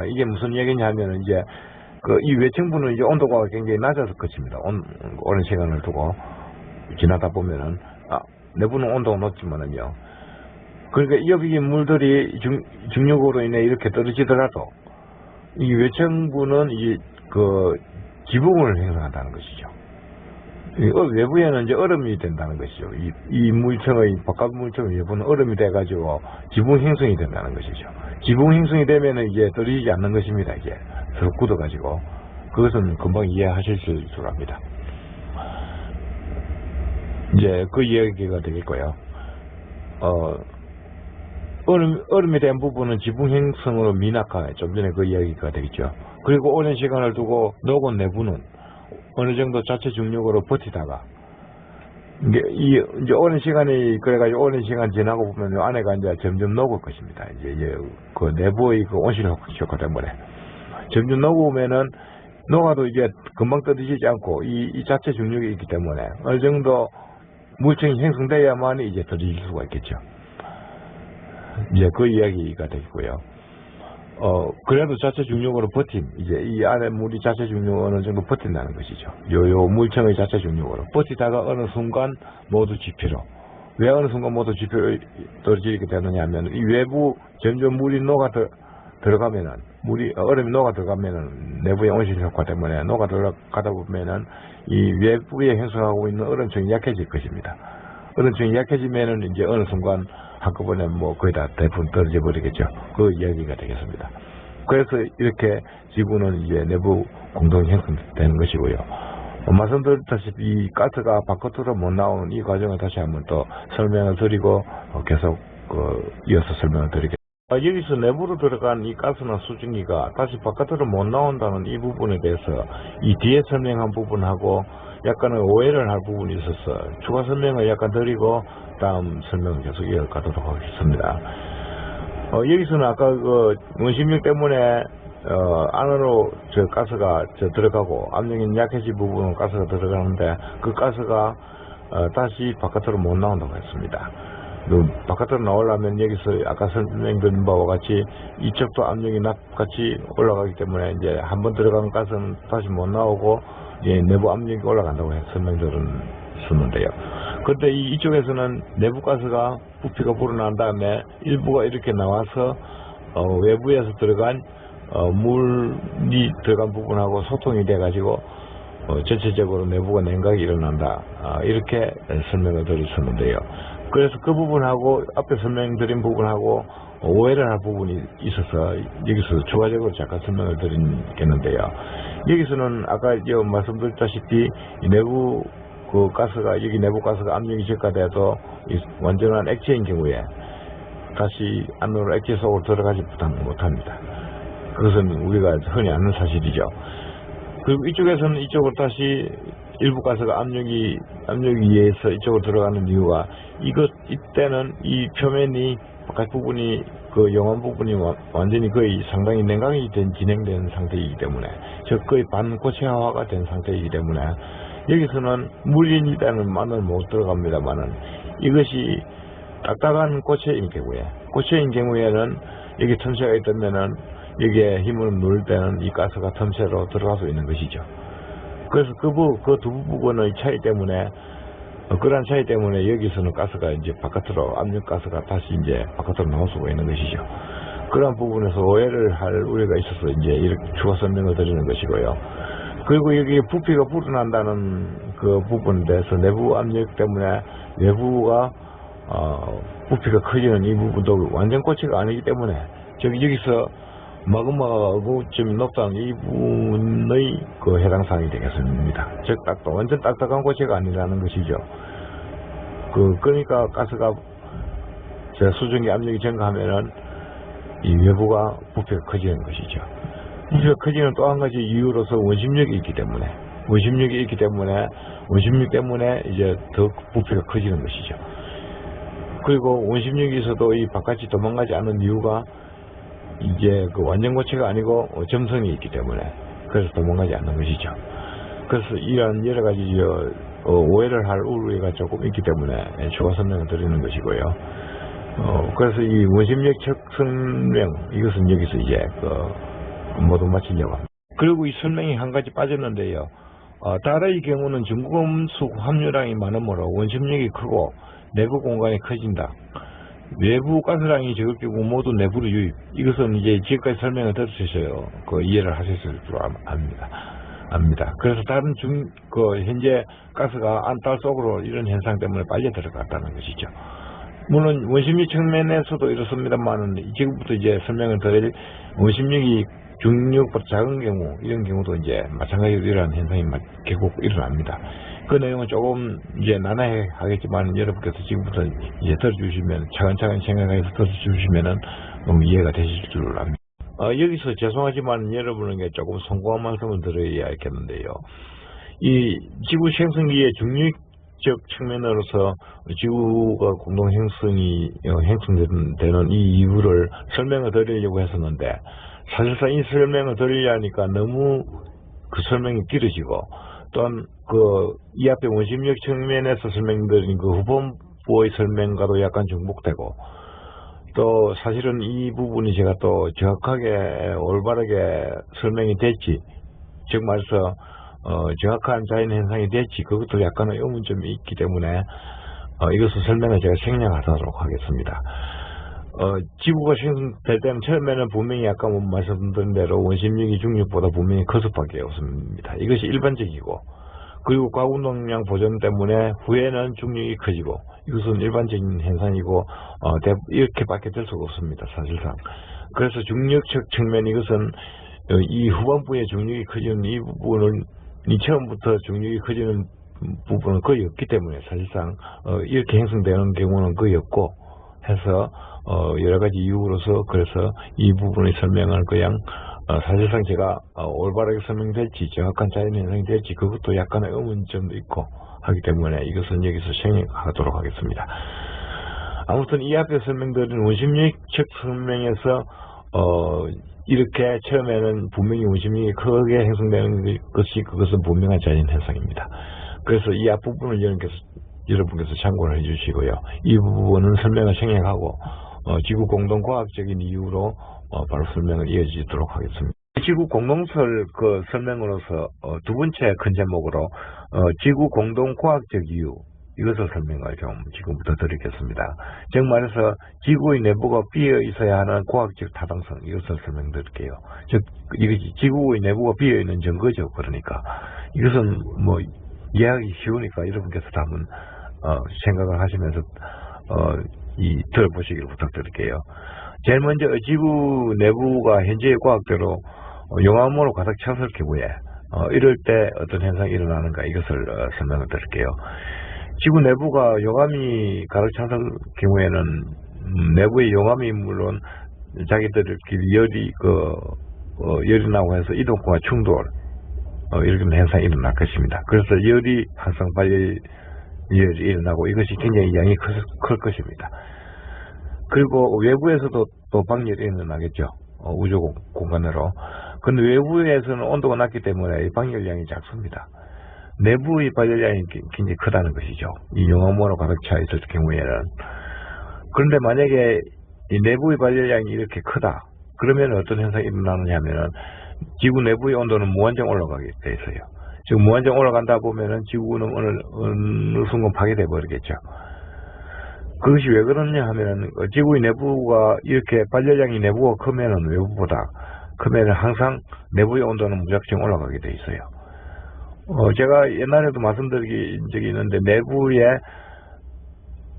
이게 무슨 얘기냐면은 이제 이 외층부는 이제 온도가 굉장히 낮아서 끝입니다. 오랜 시간을 두고 지나다 보면은 내부는 온도가 높지만은요. 그러니까 여기 물들이 중력으로 인해 이렇게 떨어지더라도 이 외층부는 지붕을 형성한다는 것이죠. 외부에는 이제 얼음이 된다는 것이죠. 이 물층의 바깥 물층의 외부는 얼음이 돼가지고 지붕 형성이 된다는 것이죠. 지붕 형성이 되면은 이제 떨어지지 않는 것입니다. 이게 서로 굳어가지고 그것은 금방 이해하실 줄 압니다. 이제 그 이야기가 되겠고요. 얼음이 된 부분은 지붕 형성으로 미낙하, 좀 전에 그 이야기가 되겠죠. 그리고 오랜 시간을 두고 녹은 내부는 어느 정도 자체 중력으로 버티다가 이제 오랜 시간이 그래가지고 오랜 시간 지나고 보면 안에가 이제 점점 녹을 것입니다. 이제 그 내부의 그 온실 효과 때문에 점점 녹으면은 녹아도 이제 금방 떨어지지 않고 이 자체 중력이 있기 때문에 어느 정도 물층이 형성돼야만 이제 떨어질 수가 있겠죠. 이제 그 이야기가 되겠고요. 그래도 자체 중력으로 이제 이 안에 물이 자체 중력으로 어느 정도 버틴다는 것이죠. 요 물층의 자체 중력으로. 버티다가 어느 순간 모두 지표로. 왜 어느 순간 모두 지표로 떨어지게 되느냐 하면 이 외부 점점 물이 들어가면은, 얼음이 녹아 들어가면은 내부의 온실 효과 때문에 녹아 들어가다 보면은 이 외부에 형성하고 있는 얼음층이 약해질 것입니다. 얼음층이 약해지면은 이제 어느 순간 한꺼번에 거의 다 대부분 떨어져 버리겠죠. 그 이야기가 되겠습니다. 그래서 이렇게 지구는 이제 내부 공동 형성되는 것이고요. 말씀드렸다시피 이 가스가 바깥으로 못 나오는 이 과정을 다시 한번 또 설명을 드리고 계속 이어서 설명을 드리겠습니다. 여기서 내부로 들어간 이 가스나 수증기가 다시 바깥으로 못 나온다는 이 부분에 대해서 이 뒤에 설명한 부분하고 약간의 오해를 할 부분이 있어서 추가 설명을 약간 드리고 다음 설명을 계속 이어가도록 하겠습니다. 여기서는 아까 원심력 때문에 안으로 가스가 들어가고 압력이 약해진 부분은 가스가 들어가는데 그 가스가 다시 바깥으로 못 나온다고 했습니다. 바깥으로 나오려면 여기서 아까 설명드린 바와 같이 이쪽도 압력이 같이 올라가기 때문에 이제 한번 들어가는 가스는 다시 못 나오고 내부 압력이 올라간다고 설명드렸었는데요. 그런데 이쪽에서는 내부 가스가 부피가 불어난 다음에 일부가 이렇게 나와서 외부에서 들어간 물이 들어간 부분하고 소통이 돼가지고 전체적으로 내부가 냉각이 일어난다. 이렇게 설명을 드렸었는데요. 그래서 그 부분하고 앞에 설명드린 부분하고 오해를 할 부분이 있어서 여기서 추가적으로 잠깐 설명을 드리겠는데요. 여기서는 아까 말씀드렸다시피 내부 그 가스가 여기 내부 가스가 압력이 저하돼도 완전한 액체인 경우에 다시 안으로 액체 속으로 들어가지 못합니다. 그것은 우리가 흔히 아는 사실이죠. 그리고 이쪽에서는 이쪽으로 다시 일부 가스가 압력에 의해서 이쪽으로 들어가는 이유가 이때는 이 표면이 바깥 부분이 그 용암 부분이 완전히 거의 상당히 냉각이 진행된 상태이기 때문에 즉 거의 반고체화가 된 상태이기 때문에 여기서는 물린이라는 말은 못 들어갑니다만은 이것이 딱딱한 고체인 경우에는 여기 틈새가 있다면은 여기에 힘을 누를 때는 이 가스가 틈새로 들어갈 수 있는 것이죠. 그래서 그 두 부분의 차이 때문에 그러한 차이 때문에 여기서는 가스가 이제 바깥으로 압력 가스가 다시 이제 바깥으로 나올 수가 있는 것이죠. 그러한 부분에서 오해를 할 우려가 있어서 이제 이렇게 추가 설명을 드리는 것이고요. 그리고 여기 부피가 불어난다는 그 부분에 대해서 내부 압력 때문에 내부가 부피가 커지는 이 부분도 완전 고체가 아니기 때문에 여기서 마그마가 어구점이 높다는 이 부분의 그 해당 사항이 되겠습니다. 즉 완전 딱딱한 고체가 아니라는 것이죠. 그러니까 가스가 수증기 압력이 증가하면은 이 외부가 부피가 커지는 것이죠. 부피가 커지는 또 한 가지 이유로서 원심력이 있기 때문에 원심력 때문에 이제 더 부피가 커지는 것이죠. 그리고 원심력이 있어도 이 바깥이 도망가지 않는 이유가 이제 그 완전 고체가 아니고 점성이 있기 때문에 그래서 도망가지 않는 것이죠. 그래서 이러한 여러 가지 오해를 할 우려가 조금 있기 때문에 추가 설명을 드리는 것이고요. 그래서 이 원심력 설명 이것은 여기서 이제 모두 마치려고 합니다. 그리고 이 설명이 한 가지 빠졌는데요. 달의 경우는 중금속 함유량이 많으므로 원심력이 크고 내부 공간이 커진다. 외부 가스량이 적을 경우 모두 내부로 유입. 이것은 이제 지금까지 설명을 들으셔서 이해를 하셨을 줄 압니다. 그래서 다른 현재 가스가 안달 속으로 이런 현상 때문에 빨려 들어갔다는 것이죠. 물론 원심력 측면에서도 이렇습니다만은 지금부터 이제 설명을 드릴 원심력이 중력보다 작은 경우 이런 경우도 이제 마찬가지로 이러한 현상이 결국 일어납니다. 그 내용은 조금 이제 나눠야 하겠지만 여러분께서 지금부터 이제 들어주시면 차근차근 생각해서 들어주시면은 이해가 되실 줄 압니다. 여기서 죄송하지만 여러분에게 조금 송구한 말씀을 드려야겠는데요. 이 지구 형성기의 중력적 측면으로서 지구가 공동 형성되는 이 이유를 설명을 드리려고 했었는데 사실상 이 설명을 드리려니까 너무 그 설명이 길어지고 또한 이 앞에 원심력 측면에서 설명드린 그 후반부의 설명과도 약간 중복되고 또 사실은 이 부분이 제가 또 정확하게 올바르게 설명이 됐지 즉 말해서 정확한 자연 현상이 됐지 그것도 약간의 의문점이 있기 때문에 이것을 설명을 제가 생략하도록 하겠습니다. 지구가 생성될 때는 처음에는 분명히 아까 말씀드린 대로 원심력이 중력보다 분명히 클 수밖에 없습니다. 이것이 일반적이고 그리고 과운동량 보존 때문에 후에는 중력이 커지고 이것은 일반적인 현상이고 이렇게밖에 될 수가 없습니다. 사실상. 그래서 중력적 측면 이것은 이 후반부에 중력이 커지는 이 부분은 처음부터 중력이 커지는 부분은 거의 없기 때문에 사실상 이렇게 형성되는 경우는 거의 없고 해서 여러 가지 이유로서 그래서 이 부분의 설명을 그냥 사실상 제가 올바르게 설명될지 정확한 자연현상이 될지 그것도 약간의 의문점도 있고 하기 때문에 이것은 여기서 생략하도록 하겠습니다. 아무튼 이 앞에 설명드린 원심력적 설명에서 이렇게 처음에는 분명히 원심력이 크게 형성되는 것이 그것은 분명한 자연현상입니다. 그래서 이 앞부분을 여러분께서 참고를 해주시고요. 이 부분은 설명을 생략하고 지구 공동과학적인 이유로 바로 설명을 이어지도록 하겠습니다. 지구 공동설 설명으로서 두 번째 큰 제목으로 지구 공동과학적 이유 이것을 설명을 좀 지금부터 드리겠습니다. 즉 말해서 지구의 내부가 비어 있어야 하는 과학적 타당성, 이것을 설명드릴게요. 즉 이것이 지구의 내부가 비어 있는 증거죠. 그러니까 이것은 뭐 이해하기 쉬우니까 여러분께서도 한번 생각을 하시면서 들어보시기를 부탁드릴게요. 제일 먼저 지구 내부가 현재의 과학대로 용암으로 가득 찼을 경우에 이럴 때 어떤 현상이 일어나는가, 이것을 설명을 드릴게요. 지구 내부가 용암이 가득 찼을 경우에는 내부의 용암이 물론 자기들끼리 열이 나고 해서 이동과 충돌 이런 현상이 일어날 것입니다. 그래서 열이 항상 발열이 일어나고 이것이 굉장히 양이 클 것입니다. 그리고 외부에서도 또 방열이 일어나겠죠. 우주 공간으로. 근데 외부에서는 온도가 낮기 때문에 방열량이 작습니다. 내부의 발열량이 굉장히 크다는 것이죠. 이 용암으로 가득 차 있을 경우에는. 그런데 만약에 이 내부의 발열량이 이렇게 크다. 그러면 어떤 현상이 일어나느냐 하면은 지구 내부의 온도는 무한정 올라가게 돼 있어요. 지금 무한정 올라간다 보면은 지구는 어느 순간 파괴돼 버리겠죠. 그것이 왜 그러냐 하면은 지구의 내부가 이렇게 발열량이 내부가 크면은 외부보다 크면은 항상 내부의 온도는 무작정 올라가게 돼 있어요. 제가 옛날에도 말씀드린 적이 있는데 내부의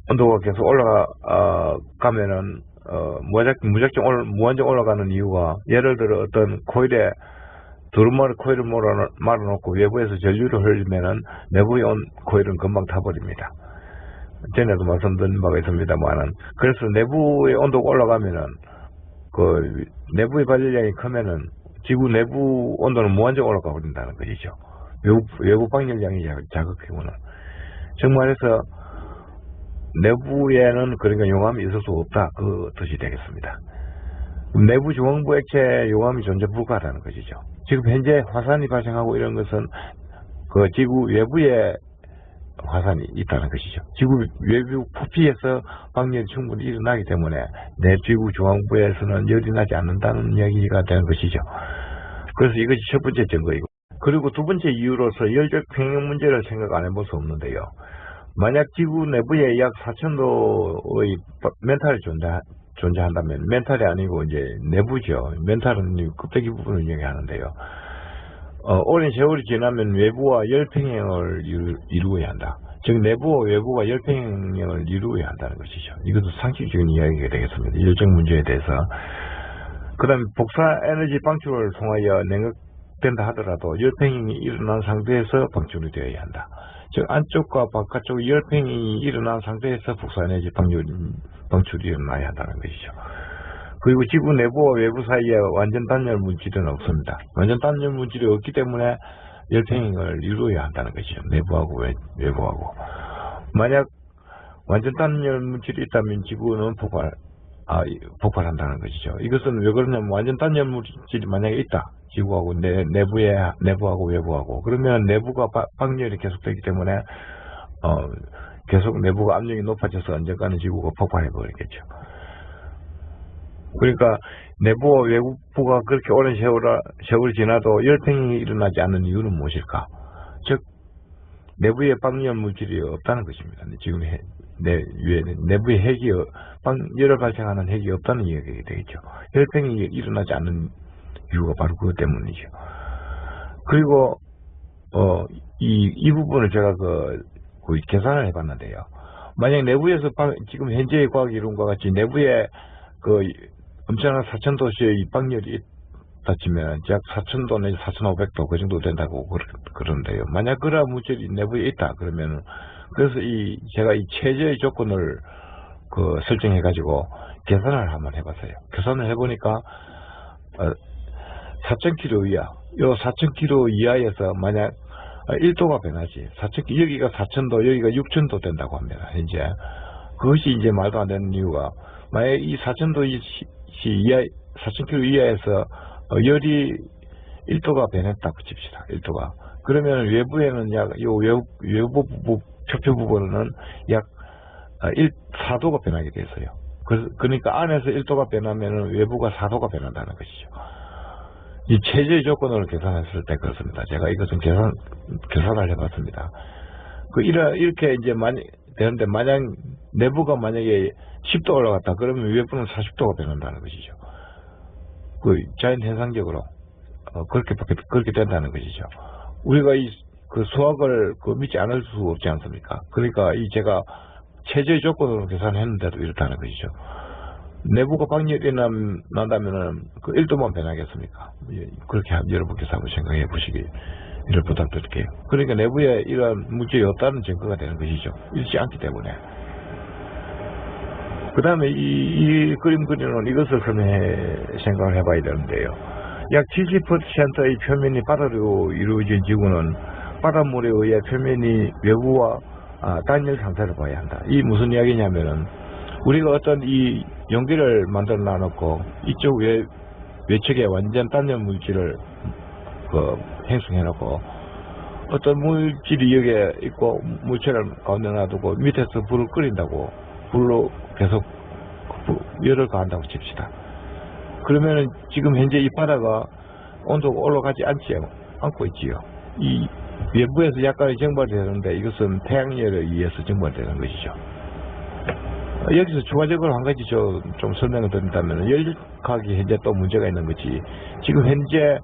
온도가 계속 올라가면은 무한정 올라가는 이유가 예를 들어 어떤 코일에 두루마리 코일을 말아놓고 외부에서 전류를 흘리면은 내부의 코일은 금방 타버립니다. 전에도 말씀드린 바가 있습니다만은 그래서 내부의 온도가 올라가면은 그 내부의 발열량이 크면은 지구 내부 온도는 무한정 올라가 버린다는 것이죠. 외부 방열량이 작을 경우는. 즉 말해서 내부에는 그러니까 용암이 있을 수 없다, 그 뜻이 되겠습니다. 내부 중앙부 액체에 용암이 존재 불가하다는 것이죠. 지금 현재 화산이 발생하고 이런 것은 그 지구 외부에 화산이 있다는 것이죠. 지구 외부 부피에서 방열이 충분히 일어나기 때문에 내 지구 중앙부에서는 열이 나지 않는다는 이야기가 되는 것이죠. 그래서 이것이 첫 번째 증거이고, 그리고 두 번째 이유로서 열적 평형 문제를 생각 안 해볼 수 없는데요. 만약 지구 내부에 약 4000도의 멘탈이 존재한다면, 멘탈이 아니고 이제 내부죠. 멘탈은 껍데기 부분을 이야기하는데요. 오랜 세월이 지나면 외부와 열평형을 이루어야 한다. 즉 내부와 외부가 열평형을 이루어야 한다는 것이죠. 이것도 상식적인 이야기가 되겠습니다. 열적 문제에 대해서. 그 다음에 복사 에너지 방출을 통하여 냉각된다 하더라도 열평형이 일어난 상태에서 방출이 되어야 한다. 즉 안쪽과 바깥쪽 열평이 일어난 상태에서 복사에너지 방출이 일어나야 한다는 것이죠. 그리고 지구 내부와 외부 사이에 완전 단열 물질은 없습니다. 완전 단열 물질이 없기 때문에 열평형을 이루어야 한다는 것이죠. 내부하고 외부하고. 만약 완전 단열 물질이 있다면 지구는 폭발한다는 것이죠. 이것은 왜 그러냐면 완전 단열 물질이 만약에 있다. 지구하고 내부하고 외부하고. 그러면 내부가 방열이 계속되기 때문에 계속 내부가 압력이 높아져서 언젠가는 지구가 폭발해버리겠죠. 그러니까 내부와 외부가 그렇게 오랜 세월이 지나도 열평형이 일어나지 않는 이유는 무엇일까? 즉 내부에 방열 물질이 없다는 것입니다. 지금 내부에 열을 발생하는 핵이 없다는 이야기가 되겠죠. 열평이 일어나지 않는 이유가 바로 그것 때문이죠. 그리고 이 부분을 제가 계산을 해봤는데요. 만약 내부에서 지금 현재의 과학 이론과 같이 내부에 엄청난 4000도씨의 방열이 있다 치면 약 4000도 내지 4500도 그 정도 된다고 그러는데요. 만약 그러한 물질이 내부에 있다 그러면 그래서 제가 이 최저의 조건을 설정해 가지고 계산을 한번 해봤어요. 계산을 해보니까 4000km 이하, 요 4000km 이하에서 만약 1도가 변하지, 여기가 4000도, 여기가 6000도 된다고 합니다. 현재 그것이 이제 말도 안 되는 이유가, 만약 이 4000km 이하에서 열이 1도가 변했다고 칩시다. 1도가. 그러면 외부에는 외부 표표 부분은 약 4도가 변하게 됐어요. 그러니까 안에서 1도가 변하면 외부가 4도가 변한다는 것이죠. 이 최저의 조건으로 계산했을 때 그렇습니다. 제가 이것은 계산을 해봤습니다. 이렇게 이제 되는데, 만약 내부가 만약에 10도 올라갔다 그러면 외부는 40도가 변한다는 것이죠. 자연 현상적으로 그렇게 된다는 것이죠. 우리가 그 수학을 믿지 않을 수 없지 않습니까? 그러니까 제가 최저의 조건으로 계산했는데도 이렇다는 것이죠. 내부가 방열이 난다면은 1도만 변하겠습니까? 그렇게 여러분께서 한번 생각해 보시길 부탁드릴게요. 그러니까 내부에 이러한 물질이 없다는 증거가 되는 것이죠. 있지 않기 때문에. 그 다음에 이 그림 그리는 이것을 생각을 해봐야 되는데요. 약 70%의 표면이 바다로 이루어진 지구는 바닷물에 의해 표면이 외부와 단열 상태를 봐야 한다. 이 무슨 이야기냐면은, 우리가 어떤 이 용기를 만들어 놔놓고 이쪽 외측에 완전 단열 물질을 행성해 놓고 어떤 물질이 여기에 있고 물체를 가운데 놔두고 밑에서 불을 끓인다고, 불로 계속 열을 가한다고 칩시다. 그러면은 지금 현재 이 바다가 온도가 올라가지 않고 있지요. 이 외부에서 약간의 증발이 되는데 이것은 태양열에 의해서 증발되는 것이죠. 여기서 추가적으로 한 가지 좀 설명을 드린다면, 열역학이 현재 또 문제가 있는 거지. 지금 현재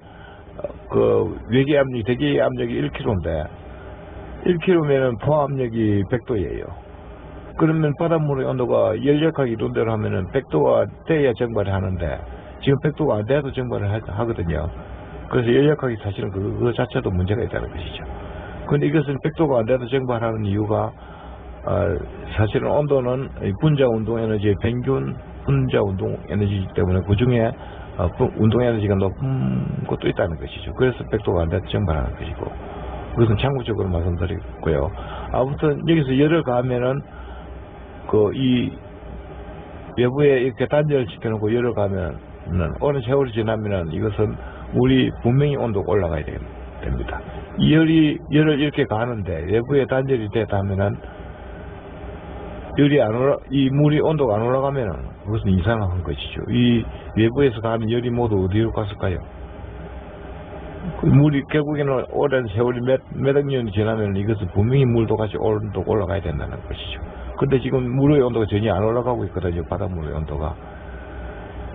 외계 압력이, 대기 압력이 1kg인데 1kg면은 포 압력이 100도예요. 그러면 바닷물의 온도가 열역학이 이론대로 하면은 100도가 돼야 증발을 하는데 지금 100도가 안 돼도 증발을 하거든요. 그래서 열역학이 사실은 그거 자체도 문제가 있다는 것이죠. 그런데 이것은 100도가 안 돼도 증발하는 이유가 사실은 온도는 분자 운동 에너지의 평균 분자 운동 에너지이기 때문에 그 중에 운동 에너지가 높은 것도 있다는 것이죠. 그래서 100도가 안 돼도 증발하는 것이고, 그것은 참고적으로 말씀드리고요. 아무튼 여기서 열을 가하면은 이 외부에 이렇게 단열을 시켜놓고 열을 가면은 어느 세월이 지나면은 이것은 물이 분명히 온도가 올라가야 됩니다. 이 열을 이렇게 가는데 외부에 단열이 됐다 하면은 이 물이 온도가 안 올라가면은 그것은 이상한 것이죠. 이 외부에서 가는 열이 모두 어디로 갔을까요? 물이 결국에는 오랜 세월이 몇억 년이 지나면 이것은 분명히 물도 같이 온도가 올라가야 된다는 것이죠. 근데 지금 물의 온도가 전혀 안 올라가고 있거든요. 바닷물의 온도가.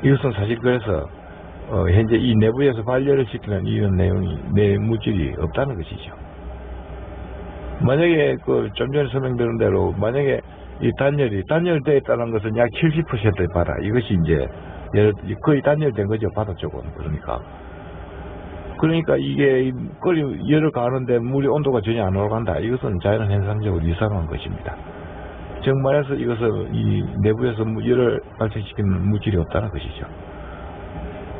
이것은 사실 그래서 현재 이 내부에서 발열을 시키는 이런 내 물질이 없다는 것이죠. 만약에 좀 전에 설명드린 대로 만약에 이 단열되어 있다는 것은 약 70%의 바다, 이것이 이제 거의 단열된 거죠. 바다 쪽은. 그러니까 이게 열을 가하는데 물의 온도가 전혀 안 올라간다. 이것은 자연 현상적으로 이상한 것입니다. 즉 말해서 이것은 이 내부에서 열을 발생시키는 물질이 없다는 것이죠.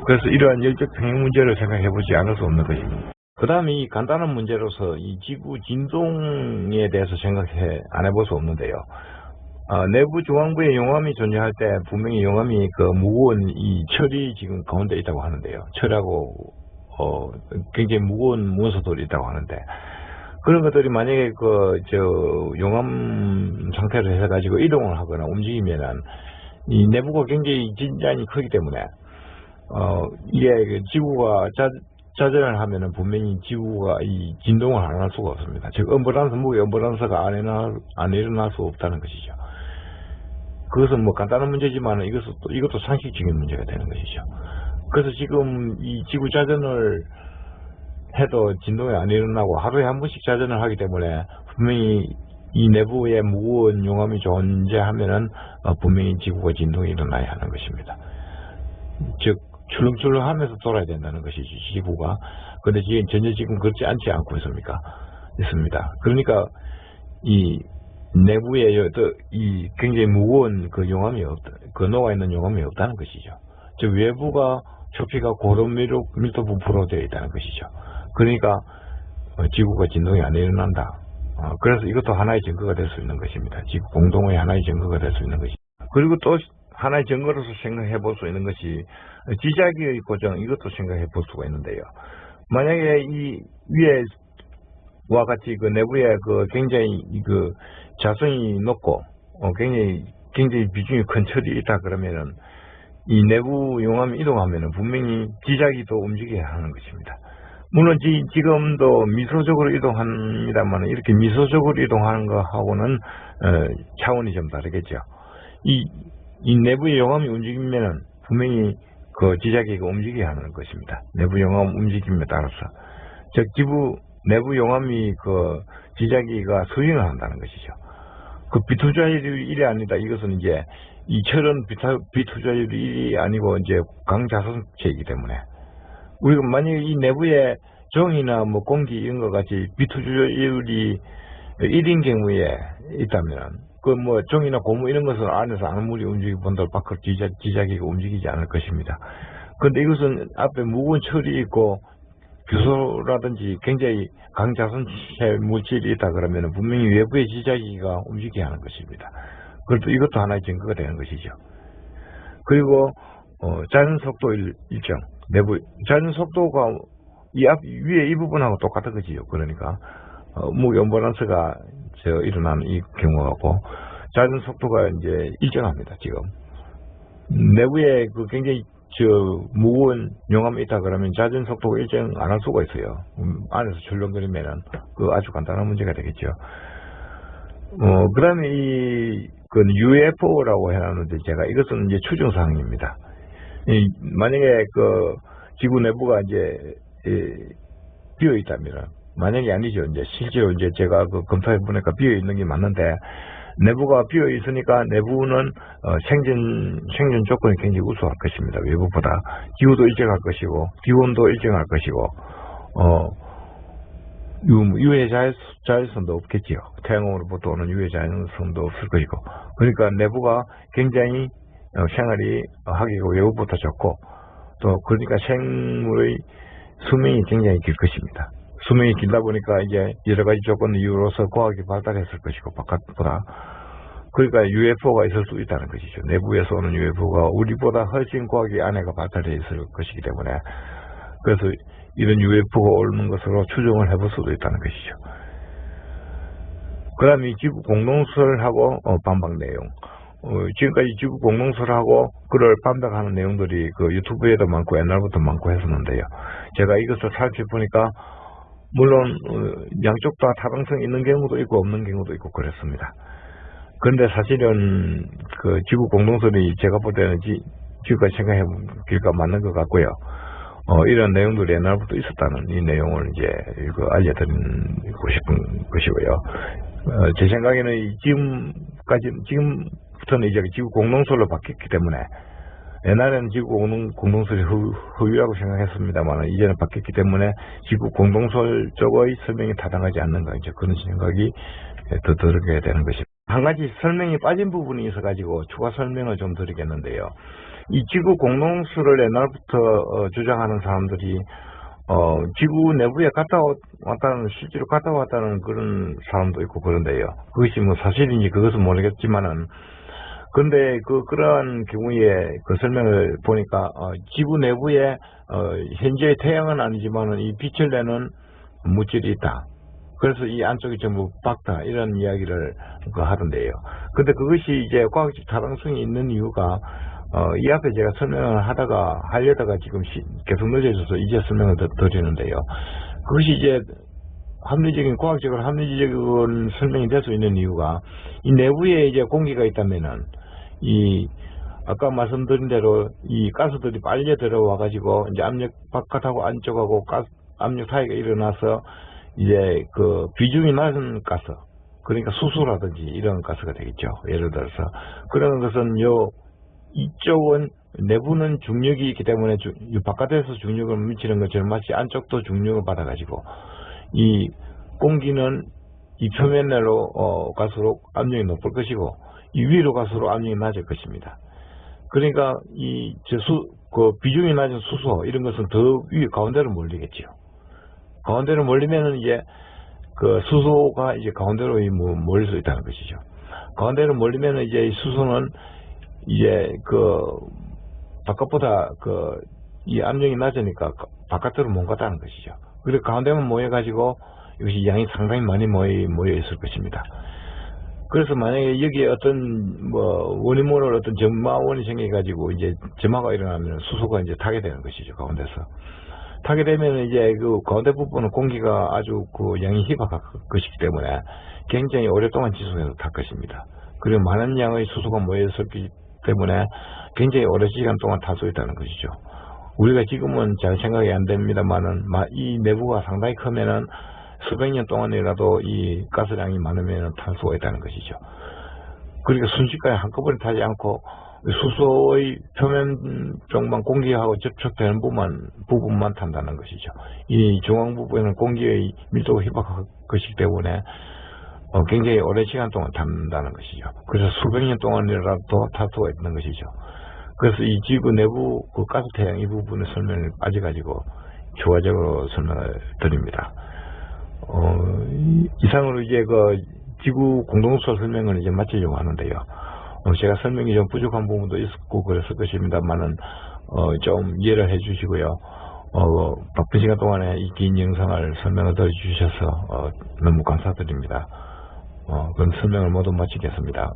그래서 이러한 열적 평형 문제를 생각해 보지 않을 수 없는 것입니다. 그 다음에 이 간단한 문제로서 이 지구 진동에 대해서 안 해볼 수 없는데요. 내부 중앙부에 용암이 존재할 때 분명히 용암이 무거운 이 철이 지금 가운데 있다고 하는데요. 철하고 굉장히 무거운 문서들이 있다고 하는데, 그런 것들이 만약에 용암 상태로 해가지고 이동을 하거나 움직이면은 이 내부가 굉장히 진장이 크기 때문에 이게 지구가 자전을 하면은 분명히 지구가 이 진동을 안 할 수가 없습니다. 즉 무게 엄버란스가 안 일어날 수 없다는 것이죠. 그것은 간단한 문제지만 이것도 상식적인 문제가 되는 것이죠. 그래서 지금 이 지구 자전을 해도 진동이 안 일어나고 하루에 한 번씩 자전을 하기 때문에 분명히 이 내부에 무거운 용암이 존재하면은 분명히 지구가 진동이 일어나야 하는 것입니다. 즉 출렁출렁 하면서 돌아야 된다는 것이지, 지구가. 근데 전혀 지금 그렇지 않고 있습니다. 그러니까 이 내부에 이 굉장히 무거운 용암이 녹아있는 용암이 없다는 것이죠. 즉 외부가 표피가 고름 밀도 부풀어 되어 있다는 것이죠. 그러니까 지구가 진동이 안 일어난다. 그래서 이것도 하나의 증거가 될 수 있는 것입니다. 지구 공동의 하나의 증거가 될 수 있는 것입니다. 그리고 또 하나의 증거로서 생각해 볼 수 있는 것이 지자기의 고정, 이것도 생각해 볼 수가 있는데요. 만약에 이 위에와 같이 내부에 굉장히 자성이 높고 굉장히 비중이 큰 철이 있다 그러면은 이 내부 용암이 이동하면은 분명히 지자기도 움직여야 하는 것입니다. 물론 지금도 미소적으로 이동합니다만 이렇게 미소적으로 이동하는 거하고는 차원이 좀 다르겠죠. 이 내부의 용암이 움직이면은 분명히 그 지자기가 움직여야 하는 것입니다. 내부 용암 움직임에 따라서 즉 내부 용암이 그 지자기가 수행을 한다는 것이죠. 그 비투자율이 1이 아니다. 이것은 이제 이 철은 비투자율이 1이 아니고 이제 강자성체이기 때문에 우리가 만약에 이 내부에 종이나 뭐 공기 이런 것 같이 비투자율이 1인 경우에 있다면 그 뭐 종이나 고무 이런 것은 안에서 아무리 움직이고 본다고 밖으로 지자기가 움직이지 않을 것입니다. 그런데 이것은 앞에 무거운 철이 있고 규소라든지 굉장히 강자성체 물질이 있다 그러면 분명히 외부의 지자기가 움직여야 하는 것입니다. 그래도 이것도 하나의 증거가 되는 것이죠. 그리고 자연 속도 일정, 내부 자연 속도가 위에 이 부분하고 똑같은 거지요. 그러니까 무연번환스가 일어나는 이 경우하고 자연 속도가 이제 일정합니다. 지금 내부에 그 굉장히 무거운 용암이 있다 그러면 자전 속도가 일정 안 할 수가 있어요. 안에서 출렁거리면은 그 아주 간단한 문제가 되겠죠. 그 다음에 그 UFO라고 해놨는데 제가 이것은 이제 추정사항입니다. 만약에 그 지구 내부가 이제 비어 있다면 만약이 아니죠. 이제 실제로 이제 제가 그 검사해 보니까 비어 있는 게 맞는데 내부가 비어 있으니까 내부는 생존 조건이 굉장히 우수할 것입니다. 외부보다 기후도 일정할 것이고 기온도 일정할 것이고 유해 자연성도 없겠지요. 태양으로부터 오는 유해 자연성도 없을 것이고 그러니까 내부가 굉장히 생활이 하기가 외부보다 좋고 또 그러니까 생물의 수명이 굉장히 길 것입니다. 수명이 길다 보니까 이제 여러 가지 조건 이유로서 과학이 발달했을 것이고 바깥보다 그러니까 UFO가 있을 수 있다는 것이죠. 내부에서 오는 UFO가 우리보다 훨씬 과학이 안에가 발달해 있을 것이기 때문에 그래서 이런 UFO가 오는 것으로 추정을 해볼 수도 있다는 것이죠. 그 다음에 지구 공동설하고 반박 내용. 지금까지 지구 공동설하고 그를 반박하는 내용들이 그 유튜브에도 많고 옛날부터 많고 했었는데요. 제가 이것을 살펴보니까 물론 양쪽 다 타당성이 있는 경우도 있고 없는 경우도 있고 그랬습니다. 그런데 사실은 그 지구 공동설이 제가 볼 때는 지금까지 생각해 보니까 맞는 것 같고요. 이런 내용들이 옛날부터 있었다는 이 내용을 이제 알려드리고 싶은 것이고요. 제 생각에는 지금부터는 이제 지구 공동설로 바뀌었기 때문에 옛날에는 지구 공동설이 허위라고 생각했습니다만 이제는 바뀌었기 때문에 지구 공동설 쪽의 설명이 타당하지 않는가 이제 그런 생각이 더 들게 되는 것입니다. 한 가지 설명이 빠진 부분이 있어가지고 추가 설명을 좀 드리겠는데요. 이 지구 공동설을 옛날부터 주장하는 사람들이 지구 내부에 실제로 갔다 왔다는 그런 사람도 있고 그런데요. 그것이 뭐 사실인지 그것은 모르겠지만은 근데 그러한 경우에 그 설명을 보니까 지구 내부에 현재 태양은 아니지만은 이 빛을 내는 물질이 있다. 그래서 이 안쪽이 전부 밝다 이런 이야기를 하던데요. 근데 그것이 이제 과학적 타당성이 있는 이유가 이 앞에 제가 설명을 하려다가 지금 계속 늦어져서 이제 설명을 드리는데요. 그것이 이제 과학적으로 합리적인 설명이 될 수 있는 이유가 이 내부에 이제 공기가 있다면은 아까 말씀드린 대로 이 가스들이 빨려 들어와 가지고 이제 바깥하고 안쪽하고 압력 차이가 일어나서 이제 그 비중이 낮은 가스 그러니까 수소라든지 이런 가스가 되겠죠. 예를 들어서 그런 것은 이쪽은 내부는 중력이 있기 때문에 바깥에서 중력을 미치는 것처럼 마치 안쪽도 중력을 받아가지고 이 공기는 이 표면으로 갈수록 압력이 높을 것이고 이 위로 갈수록 압력이 낮을 것입니다. 그러니까 그 비중이 낮은 수소 이런 것은 더 위에 가운데로 몰리겠죠. 가운데로 몰리면은 이제 그 수소가 이제 가운데로 몰릴 수 있다는 것이죠. 가운데로 몰리면은 이제 수소는 이제 그 바깥보다 이 압력이 낮으니까 바깥으로 못 갔다는 것이죠. 그리고 가운데만 모여가지고 이것이 양이 상당히 많이 모여 있을 것입니다. 그래서 만약에 여기에 어떤 원인 모를 어떤 점마원이 생겨가지고 이제 점마가 일어나면 수소가 이제 타게 되는 것이죠. 가운데서. 타게 되면 이제 그 가운데 부분은 공기가 아주 그 양이 희박할 것이기 때문에 굉장히 오랫동안 지속해서 탈 것입니다. 그리고 많은 양의 수소가 모여있기 때문에 굉장히 오랜 시간 동안 탈 수 있다는 것이죠. 우리가 지금은 잘 생각이 안 됩니다만은 이 내부가 상당히 크면은 수백 년 동안이라도 이 가스량이 많으면 탈 수가 있다는 것이죠. 그러니까 순식간에 한꺼번에 타지 않고 수소의 표면 쪽만 공기하고 접촉되는 부분만 탄다는 것이죠. 이 중앙 부분에는 공기의 밀도가 희박할 것이기 때문에 굉장히 오랜 시간 동안 탄다는 것이죠. 그래서 수백 년 동안이라도 탈 수가 있는 것이죠. 그래서 이 지구 내부 그 가스 태양 이 부분의 설명을 빠져가지고 추가적으로 설명을 드립니다. 이상으로 이제 그 지구 공동수소 설명을 이제 마치려고 하는데요. 제가 설명이 좀 부족한 부분도 있었고 그랬을 것입니다만은 좀 이해를 해주시고요. 바쁜 시간 동안에 이 긴 영상을 설명을 들어주셔서 너무 감사드립니다. 그럼 설명을 모두 마치겠습니다.